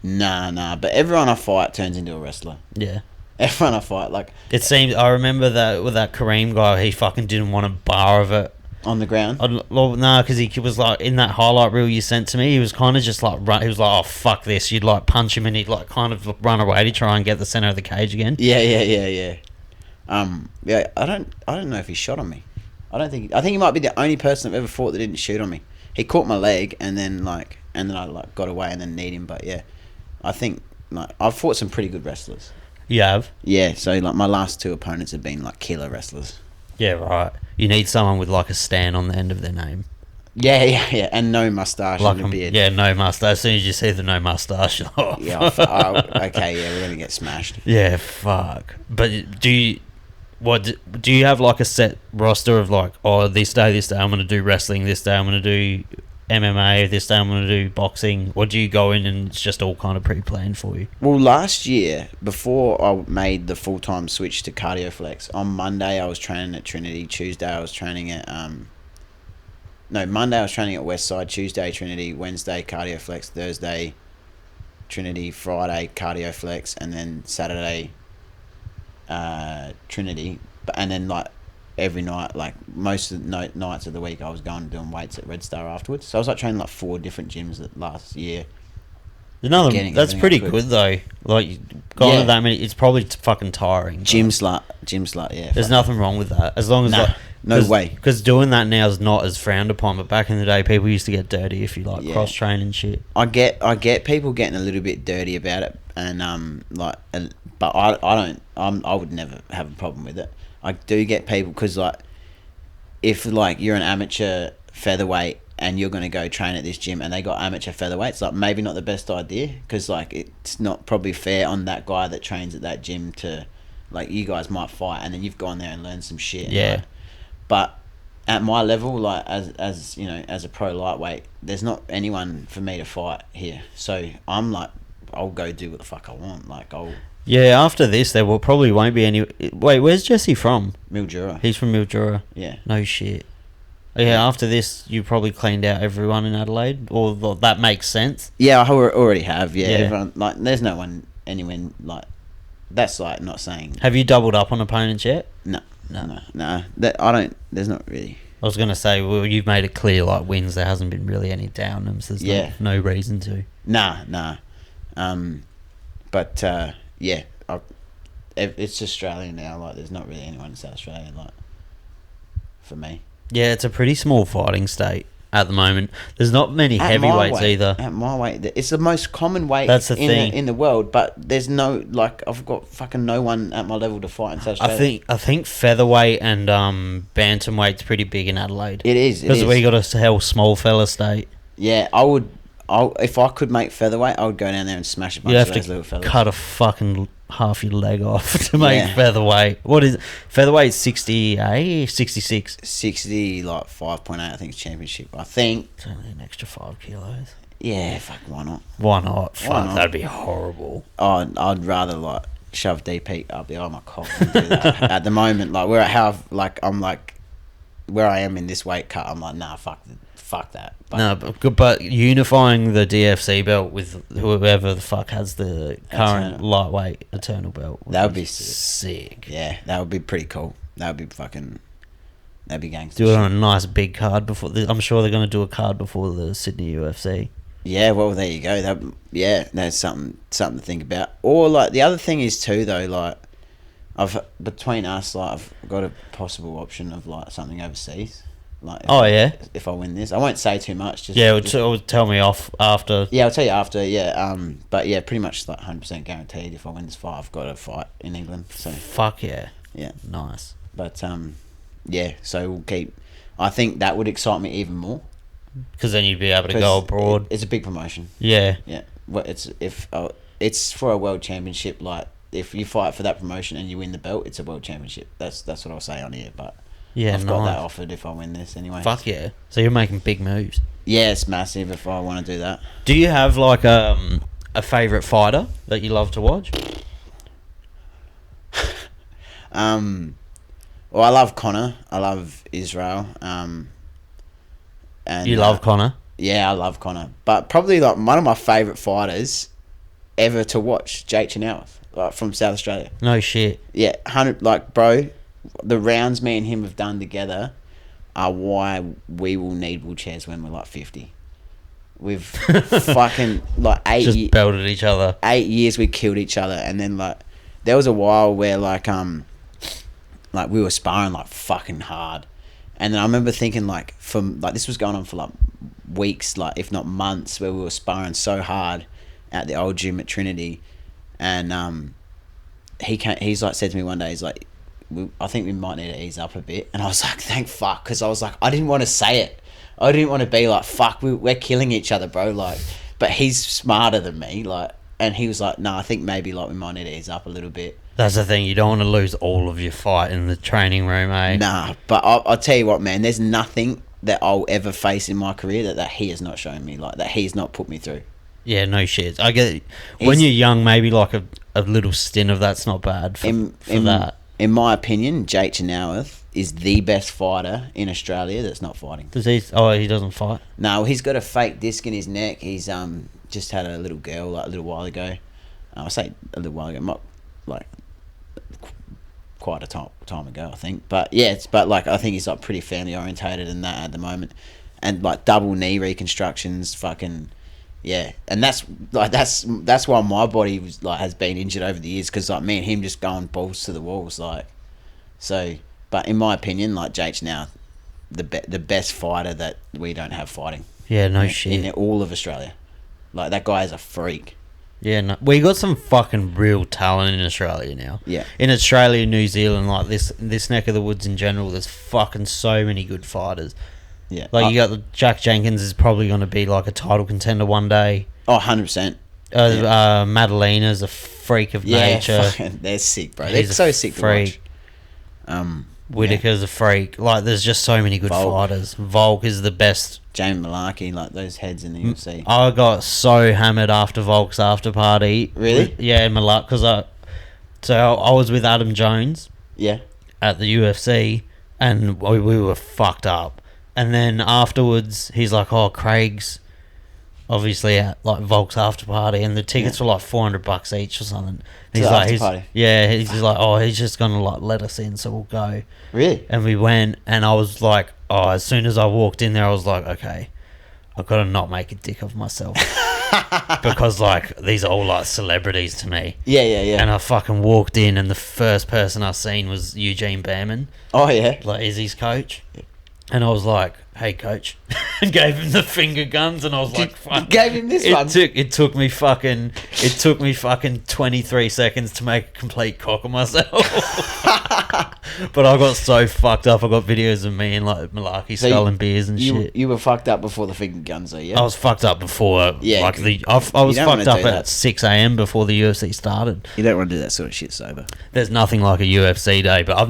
Nah. But everyone I fight turns into a wrestler. Yeah. Everyone I fight, like it seems. I remember that with that Kareem guy, he fucking didn't want a bar of it on the ground. Well, no, because he was like in that highlight reel you sent to me. He was kind of just like he was like, oh fuck this. You'd like punch him, and he'd like kind of run away to try and get the center of the cage again. Yeah. I don't know if he shot on me. I think he might be the only person I've ever fought that didn't shoot on me. He caught my leg and then I like got away and then kneed him. But yeah, I think like I've fought some pretty good wrestlers. You have? Yeah, so like my last 2 opponents have been like killer wrestlers. Yeah, right. You need someone with like a Stan on the end of their name. Yeah, and no mustache Like and a beard. Yeah, no mustache. As soon as you see the no mustache, Yeah, okay, yeah, we're gonna get smashed. Yeah, fuck. But do you have like a set roster of like, oh, this day I'm gonna do wrestling, this day I'm gonna do MMA, this day I'm gonna do boxing? Or do you go in and it's just all kind of pre-planned for you? Well, last year, before I made the full-time switch to cardio flex, on Monday I was training at Trinity, Tuesday I was training at Monday I was training at Westside, Tuesday Trinity, Wednesday cardio flex, Thursday Trinity, Friday cardio flex, and then Saturday Trinity. And then like every night, like most of the nights of the week, I was going and doing weights at Red Star afterwards. So I was like training like 4 different gyms last year. That's pretty good though. Like going to that many, it's probably fucking tiring. Gym slut, yeah. There's nothing wrong with that as long as no way. Because doing that now is not as frowned upon. But back in the day, people used to get dirty if you like cross train and shit. I get people getting a little bit dirty about it, and but I would never have a problem with it. I do get people because like if like you're an amateur featherweight and you're going to go train at this gym and they got amateur featherweights, like maybe not the best idea because like it's not probably fair on that guy that trains at that gym to like you guys might fight and then you've gone there and learned some shit. Yeah. Like, but at my level, like as you know, as a pro lightweight, there's not anyone for me to fight here. So I'm like, I'll go do what the fuck I want. Like Yeah, after this, there probably won't be any. Wait, where's Jesse from? Mildura. He's from Mildura. Yeah. No shit. Yeah, after this, you probably cleaned out everyone in Adelaide, or that makes sense. Yeah, I already have. Yeah, everyone, like, there's no one anywhere like. That's like not saying. Have you doubled up on opponents yet? No. That I don't. There's not really. I was gonna say, well, you've made it clear like wins. There hasn't been really any down-ums. So there's no reason to. Nah. But yeah, it's Australia now. Like, there's not really anyone in South Australia. Like, for me. Yeah, it's a pretty small fighting state at the moment. There's not many heavyweights either. At my weight, it's the most common weight in the world, but there's no, like, I've got fucking no one at my level to fight in South Australia. I think featherweight and bantamweight's pretty big in Adelaide. It is. Because we got a hell small fella state. Yeah, if I could make featherweight, I would go down there and smash a bunch of those little fellas. You have to cut a fucking half your leg off to make featherweight. What is it? Featherweight 60, 66? 60, like 5.8, I think it's championship. I think. It's only an extra 5 kilos. Yeah, fuck, why not? Why not? Fuck, that'd be horrible. I'd rather, like, shove DP up the eye of my cock than do that. At the moment, like, where I am in this weight cut, I'm like, nah, fuck that. But unifying the DFC belt with whoever the fuck has the current lightweight eternal belt would be sick. Yeah, that would be pretty cool. That'd be gangster. Do it on a nice big card before. I'm sure they're going to do a card before the Sydney UFC. Yeah, well, there you go. That's something to think about. Or like the other thing is too though, like between us, like I've got a possible option of like something overseas. Like if I win this, I won't say too much. Tell me off after. Yeah, I'll tell you after. Yeah, but yeah, pretty much like 100% guaranteed. If I win this fight, I've got a fight in England. So fuck yeah, nice. But yeah. So we'll keep. I think that would excite me even more. Because then you'd be able to go abroad. It's a big promotion. Yeah. Well, it's for a world championship. Like if you fight for that promotion and you win the belt, it's a world championship. That's what I'll say on here, but. Yeah, I've got that offered if I win this anyway. Fuck yeah. So you're making big moves. Yeah, it's massive if I want to do that. Do you have like a favourite fighter that you love to watch? Well, I love Conor. I love Israel. And you love Conor? Yeah, I love Conor. But probably like one of my favourite fighters ever to watch, Jake Chenoweth, like from South Australia. No shit. Yeah, 100. Like, bro. The rounds me and him have done together are why we will need wheelchairs when we're like 50. We've fucking like 8 years. Just belted each other. 8 years we killed each other, and then like there was a while where like we were sparring like fucking hard, and then I remember thinking like this was going on for like weeks, like if not months, where we were sparring so hard at the old gym at Trinity, and he's like said to me one day, he's like, I think we might need to ease up a bit. And I was like, thank fuck, because I was like, I didn't want to say it. I didn't want to be like, fuck, we're killing each other, bro. Like, but he's smarter than me, like, and he was like, no, I think maybe like we might need to ease up a little bit. That's the thing. You don't want to lose all of your fight in the training room, eh? Nah, but I'll tell you what, man. There's nothing that I'll ever face in my career that he has not shown me, like that he's not put me through. Yeah, no shit. I get when you're young, maybe like a little stint of that's not bad for that. In my opinion, Jake Chenoweth is the best fighter in Australia that's not fighting. Does he? Oh, he doesn't fight? No, he's got a fake disc in his neck. He's just had a little girl like a little while ago. I say a little while ago, not like quite a time ago, I think. But yeah, but like I think he's like pretty family orientated in that at the moment, and like double knee reconstructions, fucking. Yeah, and that's why my body was like has been injured over the years, because like me and him just going balls to the walls, like. So, but in my opinion, like Jake's now the best fighter that we don't have fighting. Yeah, no shit. In all of Australia, like that guy is a freak. Yeah, no, we got some fucking real talent in Australia now. Yeah, in Australia, New Zealand, like this neck of the woods in general, there's fucking so many good fighters. Yeah, like you got Jack Jenkins is probably going to be like a title contender one day. Oh, 100%. Madalena's a freak of nature. Fucking, they're sick, bro. They're so sick freak. To watch. Whitaker's a freak. Like, there's just so many good fighters. Volk is the best. Jamie Malarkey, like those heads in the UFC. I got so hammered after Volk's after party. Really? Yeah, Malarkey, because I was with Adam Jones. Yeah. At the UFC, and we were fucked up. And then afterwards, he's like, "Oh, Craig's obviously at like Volk's after party, and the tickets were like $400 each or something." And he's like, he's like, "Oh, he's just gonna like let us in, so we'll go." Really? And we went, and I was like, "Oh!" As soon as I walked in there, I was like, "Okay, I've got to not make a dick of myself." Because like these are all like celebrities to me. Yeah. And I fucking walked in, and the first person I seen was Eugene Behrman. Oh yeah. Like Izzy's coach. And I was like, "Hey, coach," and gave him the finger guns, and I was like, "Fuck!" You gave him this one. It took me fucking 23 seconds to make a complete cock of myself. But I got so fucked up. I got videos of me and like Malarkey sculling beers and shit. You were fucked up before the finger guns, though. Yeah. I was fucked up before. Yeah. Like I was fucked up at 6 a.m. before the UFC started. You don't want to do that sort of shit sober. There's nothing like a UFC day, but I've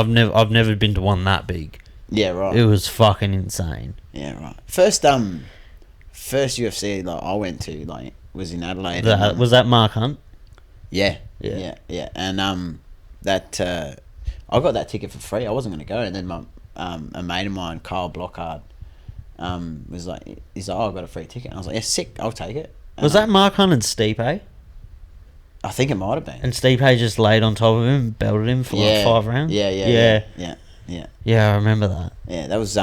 never been to one that big. Yeah, right. It was fucking insane. Yeah, right. First UFC like I went to like was in Adelaide. Was that Mark Hunt? Yeah. And that I got that ticket for free. I wasn't going to go, and then my a mate of mine, Carl Blockhard, was like, he's like, "Oh, I got a free ticket." And I was like, "Yeah, sick. I'll take it." And was that Mark Hunt and Stipe? I think it might have been. And Stipe just laid on top of him and belted him for like 5 rounds. Yeah, I remember that. Yeah, that was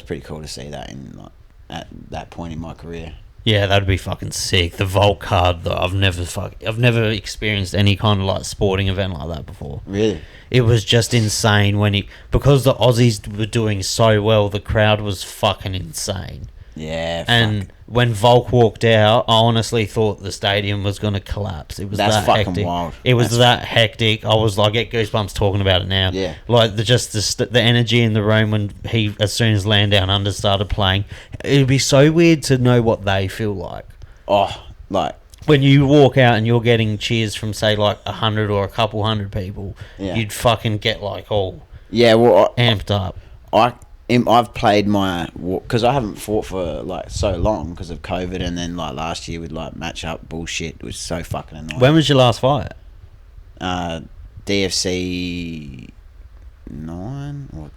pretty cool to see that in like at that point in my career. Yeah, that'd be fucking sick. The Volk card, though, I've never experienced any kind of like sporting event like that before. Really? It was just insane because the Aussies were doing so well, the crowd was fucking insane. Yeah, and when Volk walked out, I honestly thought the stadium was going to collapse. It was that fucking hectic. Wild. It was that hectic. I was like, I get goosebumps talking about it now. Yeah, like the energy in the room when as soon as Land Down Under started playing, it'd be so weird to know what they feel like. Oh, like when you walk out and you're getting cheers from say like 100 or a couple hundred people, you'd fucking get like all amped up. I've played because I haven't fought for like so long because of COVID, and then like last year with like match up bullshit, it was so fucking annoying. When was your last fight? DFC 9, or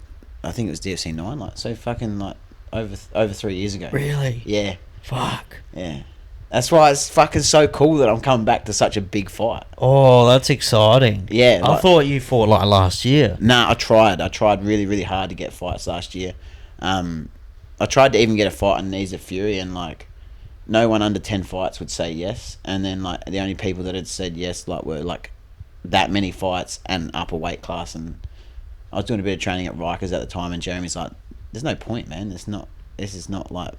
I think it was DFC 9. Like so fucking like over 3 years ago. Really? Yeah. Fuck. Yeah. That's why it's fucking so cool that I'm coming back to such a big fight. Oh, that's exciting. Yeah. I thought you fought like last year. Nah, I tried. I tried really, really hard to get fights last year. I tried to even get a fight on Knees of Fury, and like no one under 10 fights would say yes. And then like the only people that had said yes like were like that many fights and upper weight class. And I was doing a bit of training at Rikers at the time, and Jeremy's like, "There's no point, man. This is not like,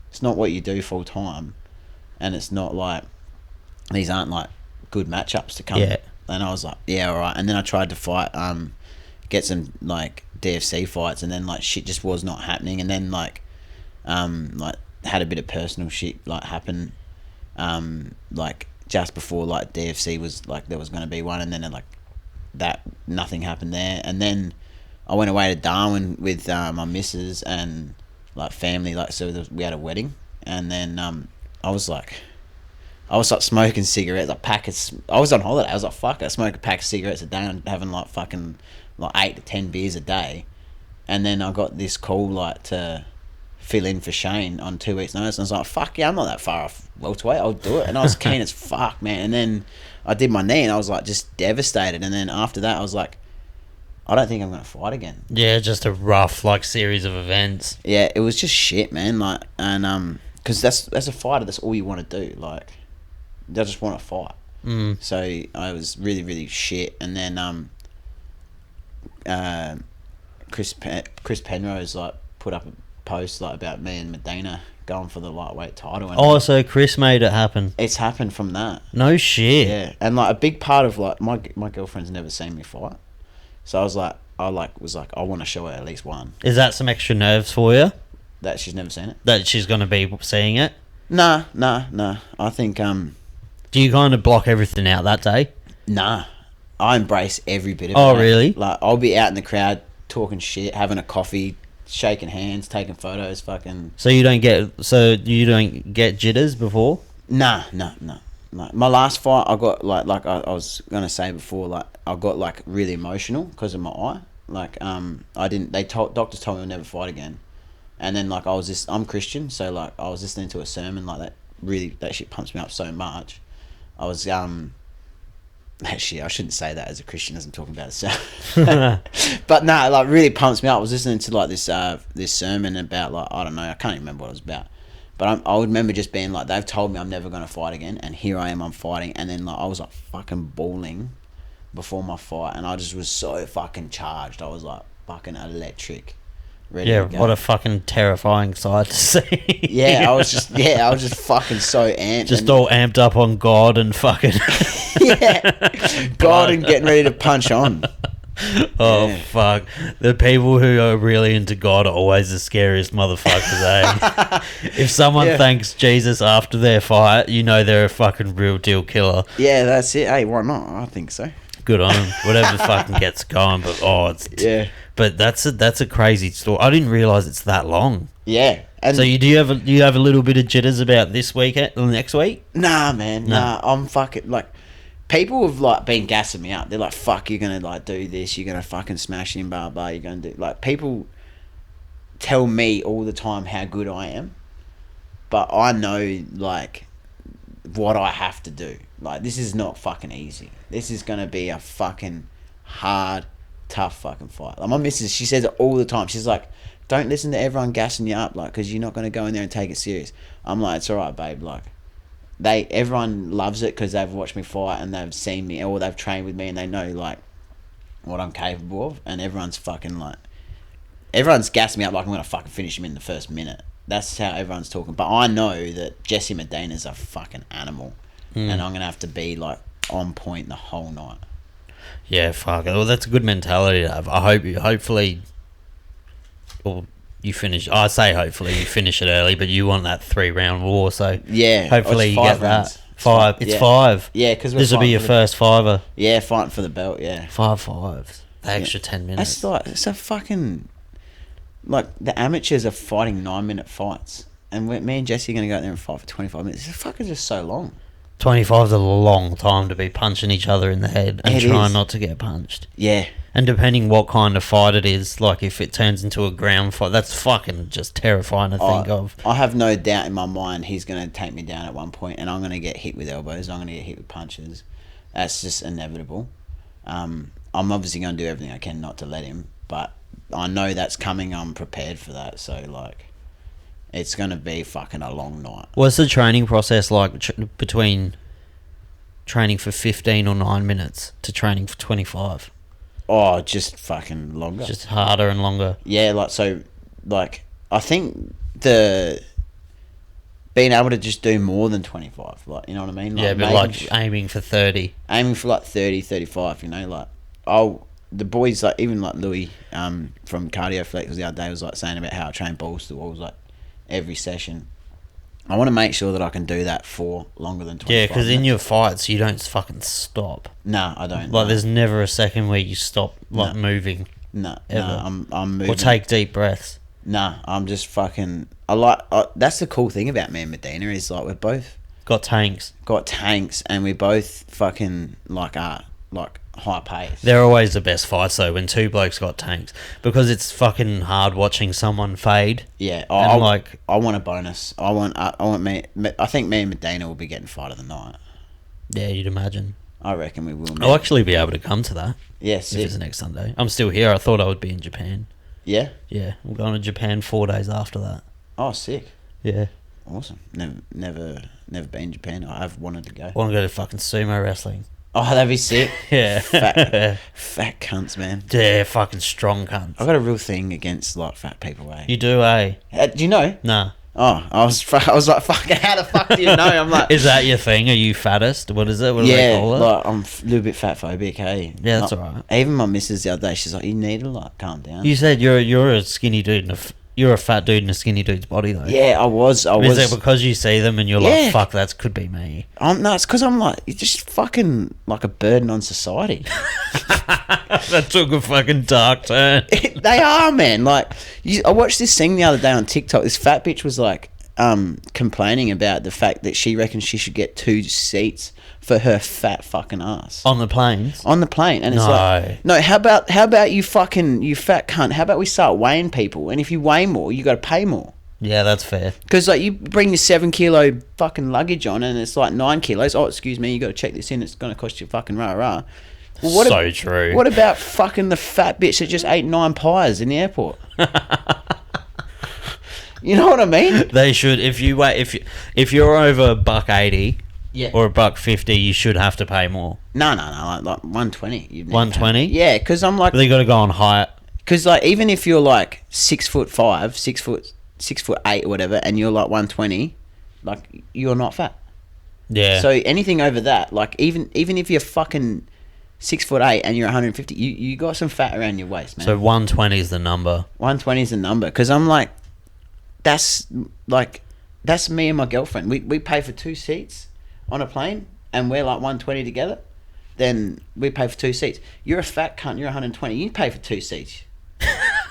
it's not what you do full time. And it's not like these aren't like good matchups to And I was like, yeah, all right. And then I tried to fight, get some like DFC fights, and then like shit just was not happening. And then like had a bit of personal shit like happen, like just before like DFC was like there was going to be one, and then like that nothing happened there. And then I went away to Darwin with my missus and like family, like so we had a wedding, and then I was like smoking cigarettes. I was on holiday. I was like, fuck, I smoke a pack of cigarettes a day and having like fucking like 8 to 10 beers a day. And then I got this call like to fill in for Shane on 2 weeks' notice. And I was like, fuck yeah, I'm not that far off welterweight. I'll do it. And I was keen as fuck, man. And then I did my knee and I was like just devastated. And then after that, I was like, I don't think I'm going to fight again. Yeah, just a rough like series of events. Yeah, it was just shit, man. Like, and because that's a fighter, that's all you want to do. Like, I just want to fight. So I was really, really shit. And then Chris Penrose like put up a post like about me and Madina going for the lightweight title. And so Chris made it happen. It's happened from that. No shit. Yeah, and like a big part of like my girlfriend's never seen me fight, so I was like, I want to show her at least one. Is that some extra nerves for you? That she's never seen it. That she's gonna be seeing it. Nah. I think Do you kind of block everything out that day? Nah, I embrace every bit of it. Oh, really? Like I'll be out in the crowd talking shit, having a coffee, shaking hands, taking photos, fucking. So you don't get jitters before? Nah. Like my last fight, I got like I was gonna say before, like I got like really emotional because of my eye. Like I didn't. Doctors told me I'll never fight again, and then like I'm Christian, so like I was listening to a sermon like that. Really, that shit pumps me up so much. I was actually I shouldn't say that as a Christian as I'm talking about it. So, but no, like really pumps me up. I was listening to like this sermon about like I don't know, I can't even remember what it was about. But I would remember just being like, they've told me I'm never going to fight again, and here I am, I'm fighting. And then like I was like fucking bawling before my fight, and I just was so fucking charged. I was like fucking electric, ready to go. What a fucking terrifying sight to see. I was just fucking so amped. Just all amped up on God and fucking God and getting ready to punch on. Fuck. The people who are really into God are always the scariest motherfuckers, eh? If someone thanks Jesus after their fight, you know they're a fucking real deal killer. Yeah, that's it. Hey, why not? I think so. Good on them. Whatever fucking gets going, but But that's a crazy story. I didn't realise it's that long. Yeah. And so do you have a little bit of jitters about this weekend or next week? Nah, man. Nah. I'm fucking like, people have like been gassing me up. They're like, fuck, you're gonna like do this, you're gonna fucking smash him, blah blah, you're gonna do like, people tell me all the time how good I am, but I know like what I have to do. Like, this is not fucking easy. This is gonna be a fucking hard, tough fucking fight. Like my missus, she says it all the time. She's like, don't listen to everyone gassing you up, like, because you're not gonna go in there and take it serious. I'm like, it's alright, babe. Like, everyone loves it because they've watched me fight and they've seen me, or they've trained with me and they know like what I'm capable of. And everyone's gassed me up like I'm gonna fucking finish him in the first minute. That's how everyone's talking. But I know that Jesse Madina's a fucking animal, and I'm gonna have to be like on point the whole night. Yeah, fuck. Well, that's a good mentality to have. Hopefully you finish. I say hopefully you finish it early, but you want that 3-round war. So yeah, hopefully you get rounds. that. Five. It's 5. Yeah, because this will be your first fiver. Yeah, fighting for the belt. Yeah, 5 5s. The extra 10 minutes. That's like, it's a fucking, like, the amateurs are fighting 9-minute fights, and me and Jesse are gonna go out there and fight for 25 minutes. It's fucking just so long. 25 is a long time to be punching each other in the head and trying not to get punched. Yeah. And depending what kind of fight it is, like if it turns into a ground fight, that's fucking just terrifying to think of. I have no doubt in my mind he's going to take me down at one point, and I'm going to get hit with elbows, I'm going to get hit with punches. That's just inevitable. I'm obviously going to do everything I can not to let him, but I know that's coming. I'm prepared for that. So, like, it's going to be fucking a long night. What's the training process like between training for 15 or 9 minutes to training for 25? Oh, just fucking longer. Just harder and longer. Yeah, like, so, like, I think the being able to just do more than 25, like, you know what I mean? Like, yeah, but like aiming for 30. Aiming for like 30, 35, you know, like, the boys, like, even like Louis from Cardio Flex the other day was like saying about how I train balls to the walls like every session. I want to make sure that I can do that for longer than 25 Yeah, because in minutes. your fights, you don't fucking stop. No, I don't. Like, there's never a second where you stop, like, moving. No, ever. I'm moving. Or take deep breaths. Nah, I'm just fucking... that's the cool thing about me and Medina is, like, we've both... Got tanks. And we both fucking, like, are, like, high pace. They're always the best fights, though, when two blokes got tanks. Because it's fucking hard watching someone fade. Yeah, I want a bonus. I think me and Medina will be getting fight of the night. Yeah, you'd imagine. I reckon we will. I'll actually be able to come to that. Yes, if it's next Sunday. I'm still here. I thought I would be in Japan. Yeah? Yeah, I'm going to Japan 4 days after that. Oh, sick. Yeah. Awesome. Never been in Japan. I've wanted to go. I want to go to fucking sumo wrestling. Oh, that'd be sick. Yeah. Fat cunts, man. Yeah, fucking strong cunts. I've got a real thing against, like, fat people, eh? You do, eh? Do you know? Nah. Oh, I was like, fucking, how the fuck do you know? I'm like... Is that your thing? Are you fattest? What is it? What do they call it? Like, I'm a little bit fat phobic, hey? Yeah, that's alright. Even my missus the other day, she's like, you need to, like, calm down. You said you're a skinny dude you're a fat dude in a skinny dude's body, though. Yeah, I was. Is it because you see them and you're like, fuck, that could be me? No, it's because I'm like, you're just fucking like a burden on society. That took a fucking dark turn. They are, man. Like, I watched this thing the other day on TikTok. This fat bitch was like complaining about the fact that she reckons she should get 2 seats for her fat fucking ass on the planes. On the plane, and it's like, no. How about you fat cunt? How about we start weighing people? And if you weigh more, you got to pay more. Yeah, that's fair. Because like you bring your 7 kilo fucking luggage on, and it's like 9 kilos. Oh, excuse me, you got to check this in. It's going to cost you fucking rah. Well, true. What about fucking the fat bitch that just ate 9 pies in the airport? You know what I mean? They should. If you're over $1.80, yeah, or $1.50, you should have to pay more. No, like 120. 120? Yeah, because I'm like, they got to go on height. Because like even if you're like 6'5", 6'8" or whatever, and you're like 120, like you're not fat. Yeah. So anything over that, like even if you're fucking 6'8" and you're 150, you got some fat around your waist, man. So 120 is the number. 120 is the number, because I'm like, that's me and my girlfriend. We pay for 2 seats on a plane, and we're like 120 together. Then we pay for 2 seats. You're a fat cunt. You're 120. You pay for 2 seats.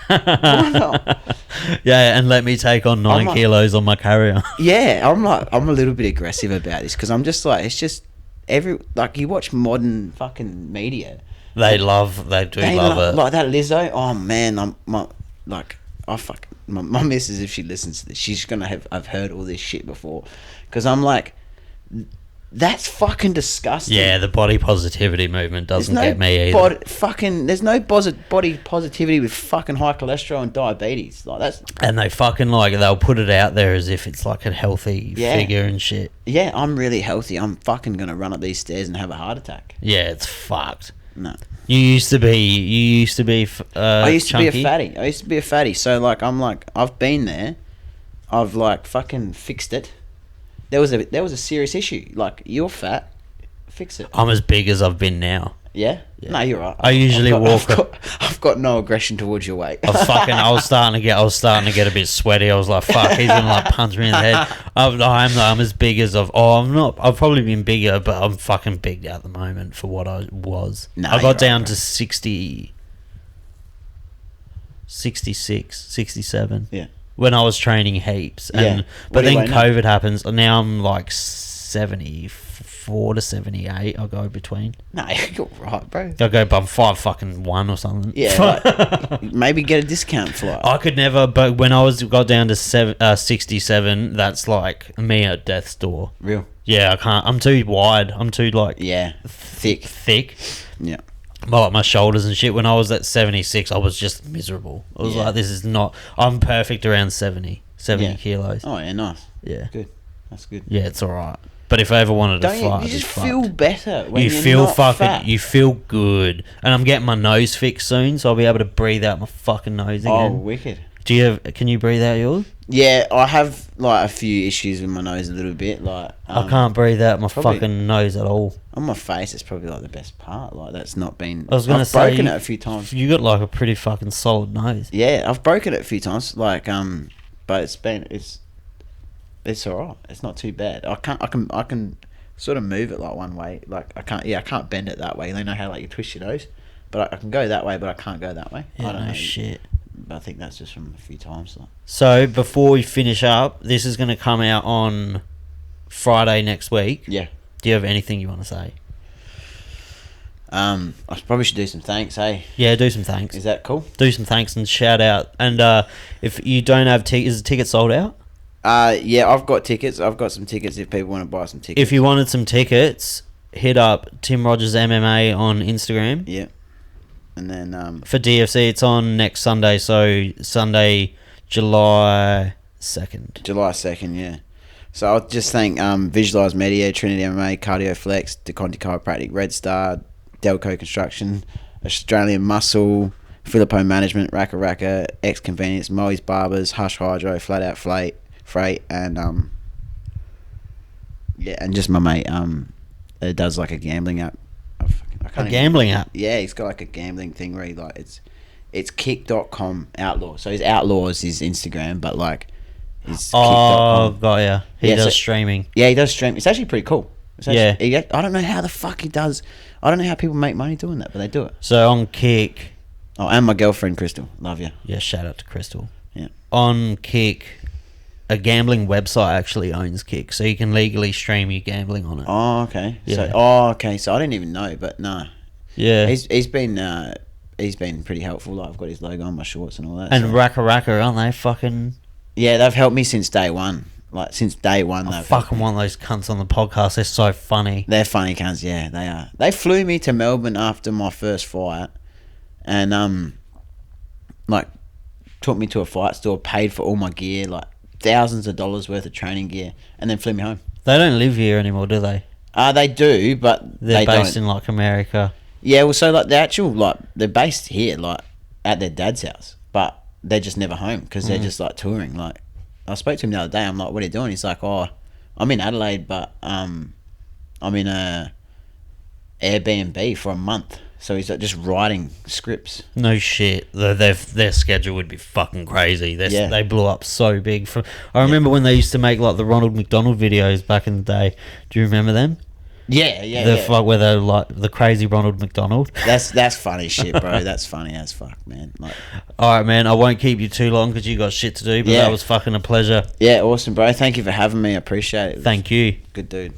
Why not? Yeah, and let me take on 9 kilos on my carrier. Yeah, I'm a little bit aggressive about this, because I'm just like, it's just you watch modern fucking media. They do love it. Like that Lizzo. Oh man, my missus, if she listens to this, she's gonna I've heard all this shit before, because I'm like, that's fucking disgusting. Yeah, the body positivity movement doesn't get me either. There's no body positivity with fucking high cholesterol and diabetes. Like that's. And they fucking they'll put it out there as if it's like a healthy figure and shit. Yeah, I'm really healthy. I'm fucking gonna run up these stairs and have a heart attack. Yeah, it's fucked. No. I used to be chunky. I used to be a fatty. So like I've been there. I've like fucking fixed it. There was a serious issue. Like, you're fat, fix it. I'm as big as I've been now. Yeah? No, you're right. I usually I've got no aggression towards your weight. I was starting to get a bit sweaty. I was like, fuck, he's gonna like punch me in the head. I'm as big as I've not. I've probably been bigger, but I'm fucking big at the moment for what I was. No, I got down to 60, 66, 67. Yeah. When I was training heaps, but then COVID happens, and now I'm like 74 to 78. I'll go between. No, you're right, bro. I'm 5'1" or something. Yeah, like, maybe get a discount flight. I could never, but when I got down to 67, that's like me at death's door. Real? Yeah, I can't. I'm too wide. I'm too like thick. Yeah. Like my shoulders and shit. When I was at 76, I was just miserable. I was like, this is not. I'm perfect around 70 kilos. Oh yeah, nice. Yeah, good. That's good. Yeah, it's all right. But if I ever wanted to fight, you just feel better when you you're feel not fucking. fat. You feel good, and I'm getting my nose fixed soon, so I'll be able to breathe out my fucking nose again. Oh, wicked. Can you breathe out yours? Yeah, I have like a few issues with my nose a little bit. Like I can't breathe out my fucking nose at all. On my face, it's probably like the best part. Like that's not been. I was gonna say, I've broken it a few times. You got like a pretty fucking solid nose. Yeah, I've broken it a few times. Like but it's alright. It's not too bad. I can sort of move it like one way. Like I can't bend it that way. You know how like you twist your nose, but I can go that way, but I can't go that way. Yeah, I don't know. Shit. But I think that's just from a few times. So before we finish up, this is going to come out on Friday next week. Yeah. Do you have anything you want to say? I probably should do some thanks, hey? Yeah, do some thanks. Is that cool? Do some thanks and shout out. And if you don't have tickets, is the ticket sold out? Yeah, I've got tickets. I've got some tickets if people want to buy some tickets. If you wanted some tickets, hit up Tim Rogers MMA on Instagram. Yeah. And then for DFC, it's on next Sunday, so Sunday, July 2nd. July 2nd, yeah. So I'll just thank Visualise Media, Trinity MMA, Cardio Flex, DeConti Chiropractic, Red Star, Delco Construction, Australian Muscle, Filippo Management, Raka Raka, X Convenience, Moe's Barbers, Hush Hydro, Flat Out Freight, and and just my mate it does like a gambling app. Gambling app? Yeah, he's got like a gambling thing where he like it's kick.com outlaw. So his outlaws his Instagram, but like his kick.com. Got ya. He does streaming. Yeah, he does stream. It's actually pretty cool. Yeah. I don't know how the fuck he does. I don't know how people make money doing that, but they do it. So on Kick. Oh, and my girlfriend Crystal. Love you. Yeah, shout out to Crystal. Yeah. On Kick, a gambling website actually owns Kick, so you can legally stream your gambling on it. Oh, okay. Yeah. So I didn't even know, but no. Yeah. He's been pretty helpful. Like I've got his logo on my shorts and all that. And Raka Raka, aren't they fucking? Yeah, they've helped me since day one. Like since day one, I fucking want those cunts on the podcast. They're so funny. They're funny cunts. Yeah, they are. They flew me to Melbourne after my first fight, and like took me to a fight store, paid for all my gear, like thousands of dollars worth of training gear, and then flew me home. They don't live here anymore, do they? They do, but they're based in like America. Yeah, well, so like the actual they're based here, like at their dad's house, but they're just never home because they're just like touring. Like I spoke to him the other day. I'm like, "What are you doing?" He's like, "Oh, I'm in Adelaide, but I'm in a Airbnb for a month." So he's like just writing scripts. No shit. Their schedule would be fucking crazy. They blew up so big. I remember when they used to make like the Ronald McDonald videos back in the day. Do you remember them? Yeah. Fuck where they're like the crazy Ronald McDonald. That's funny shit, bro. That's funny as fuck, man. Like, all right, man. I won't keep you too long because you got shit to do. But that was fucking a pleasure. Yeah, awesome, bro. Thank you for having me. I appreciate it. Thank you. Good dude.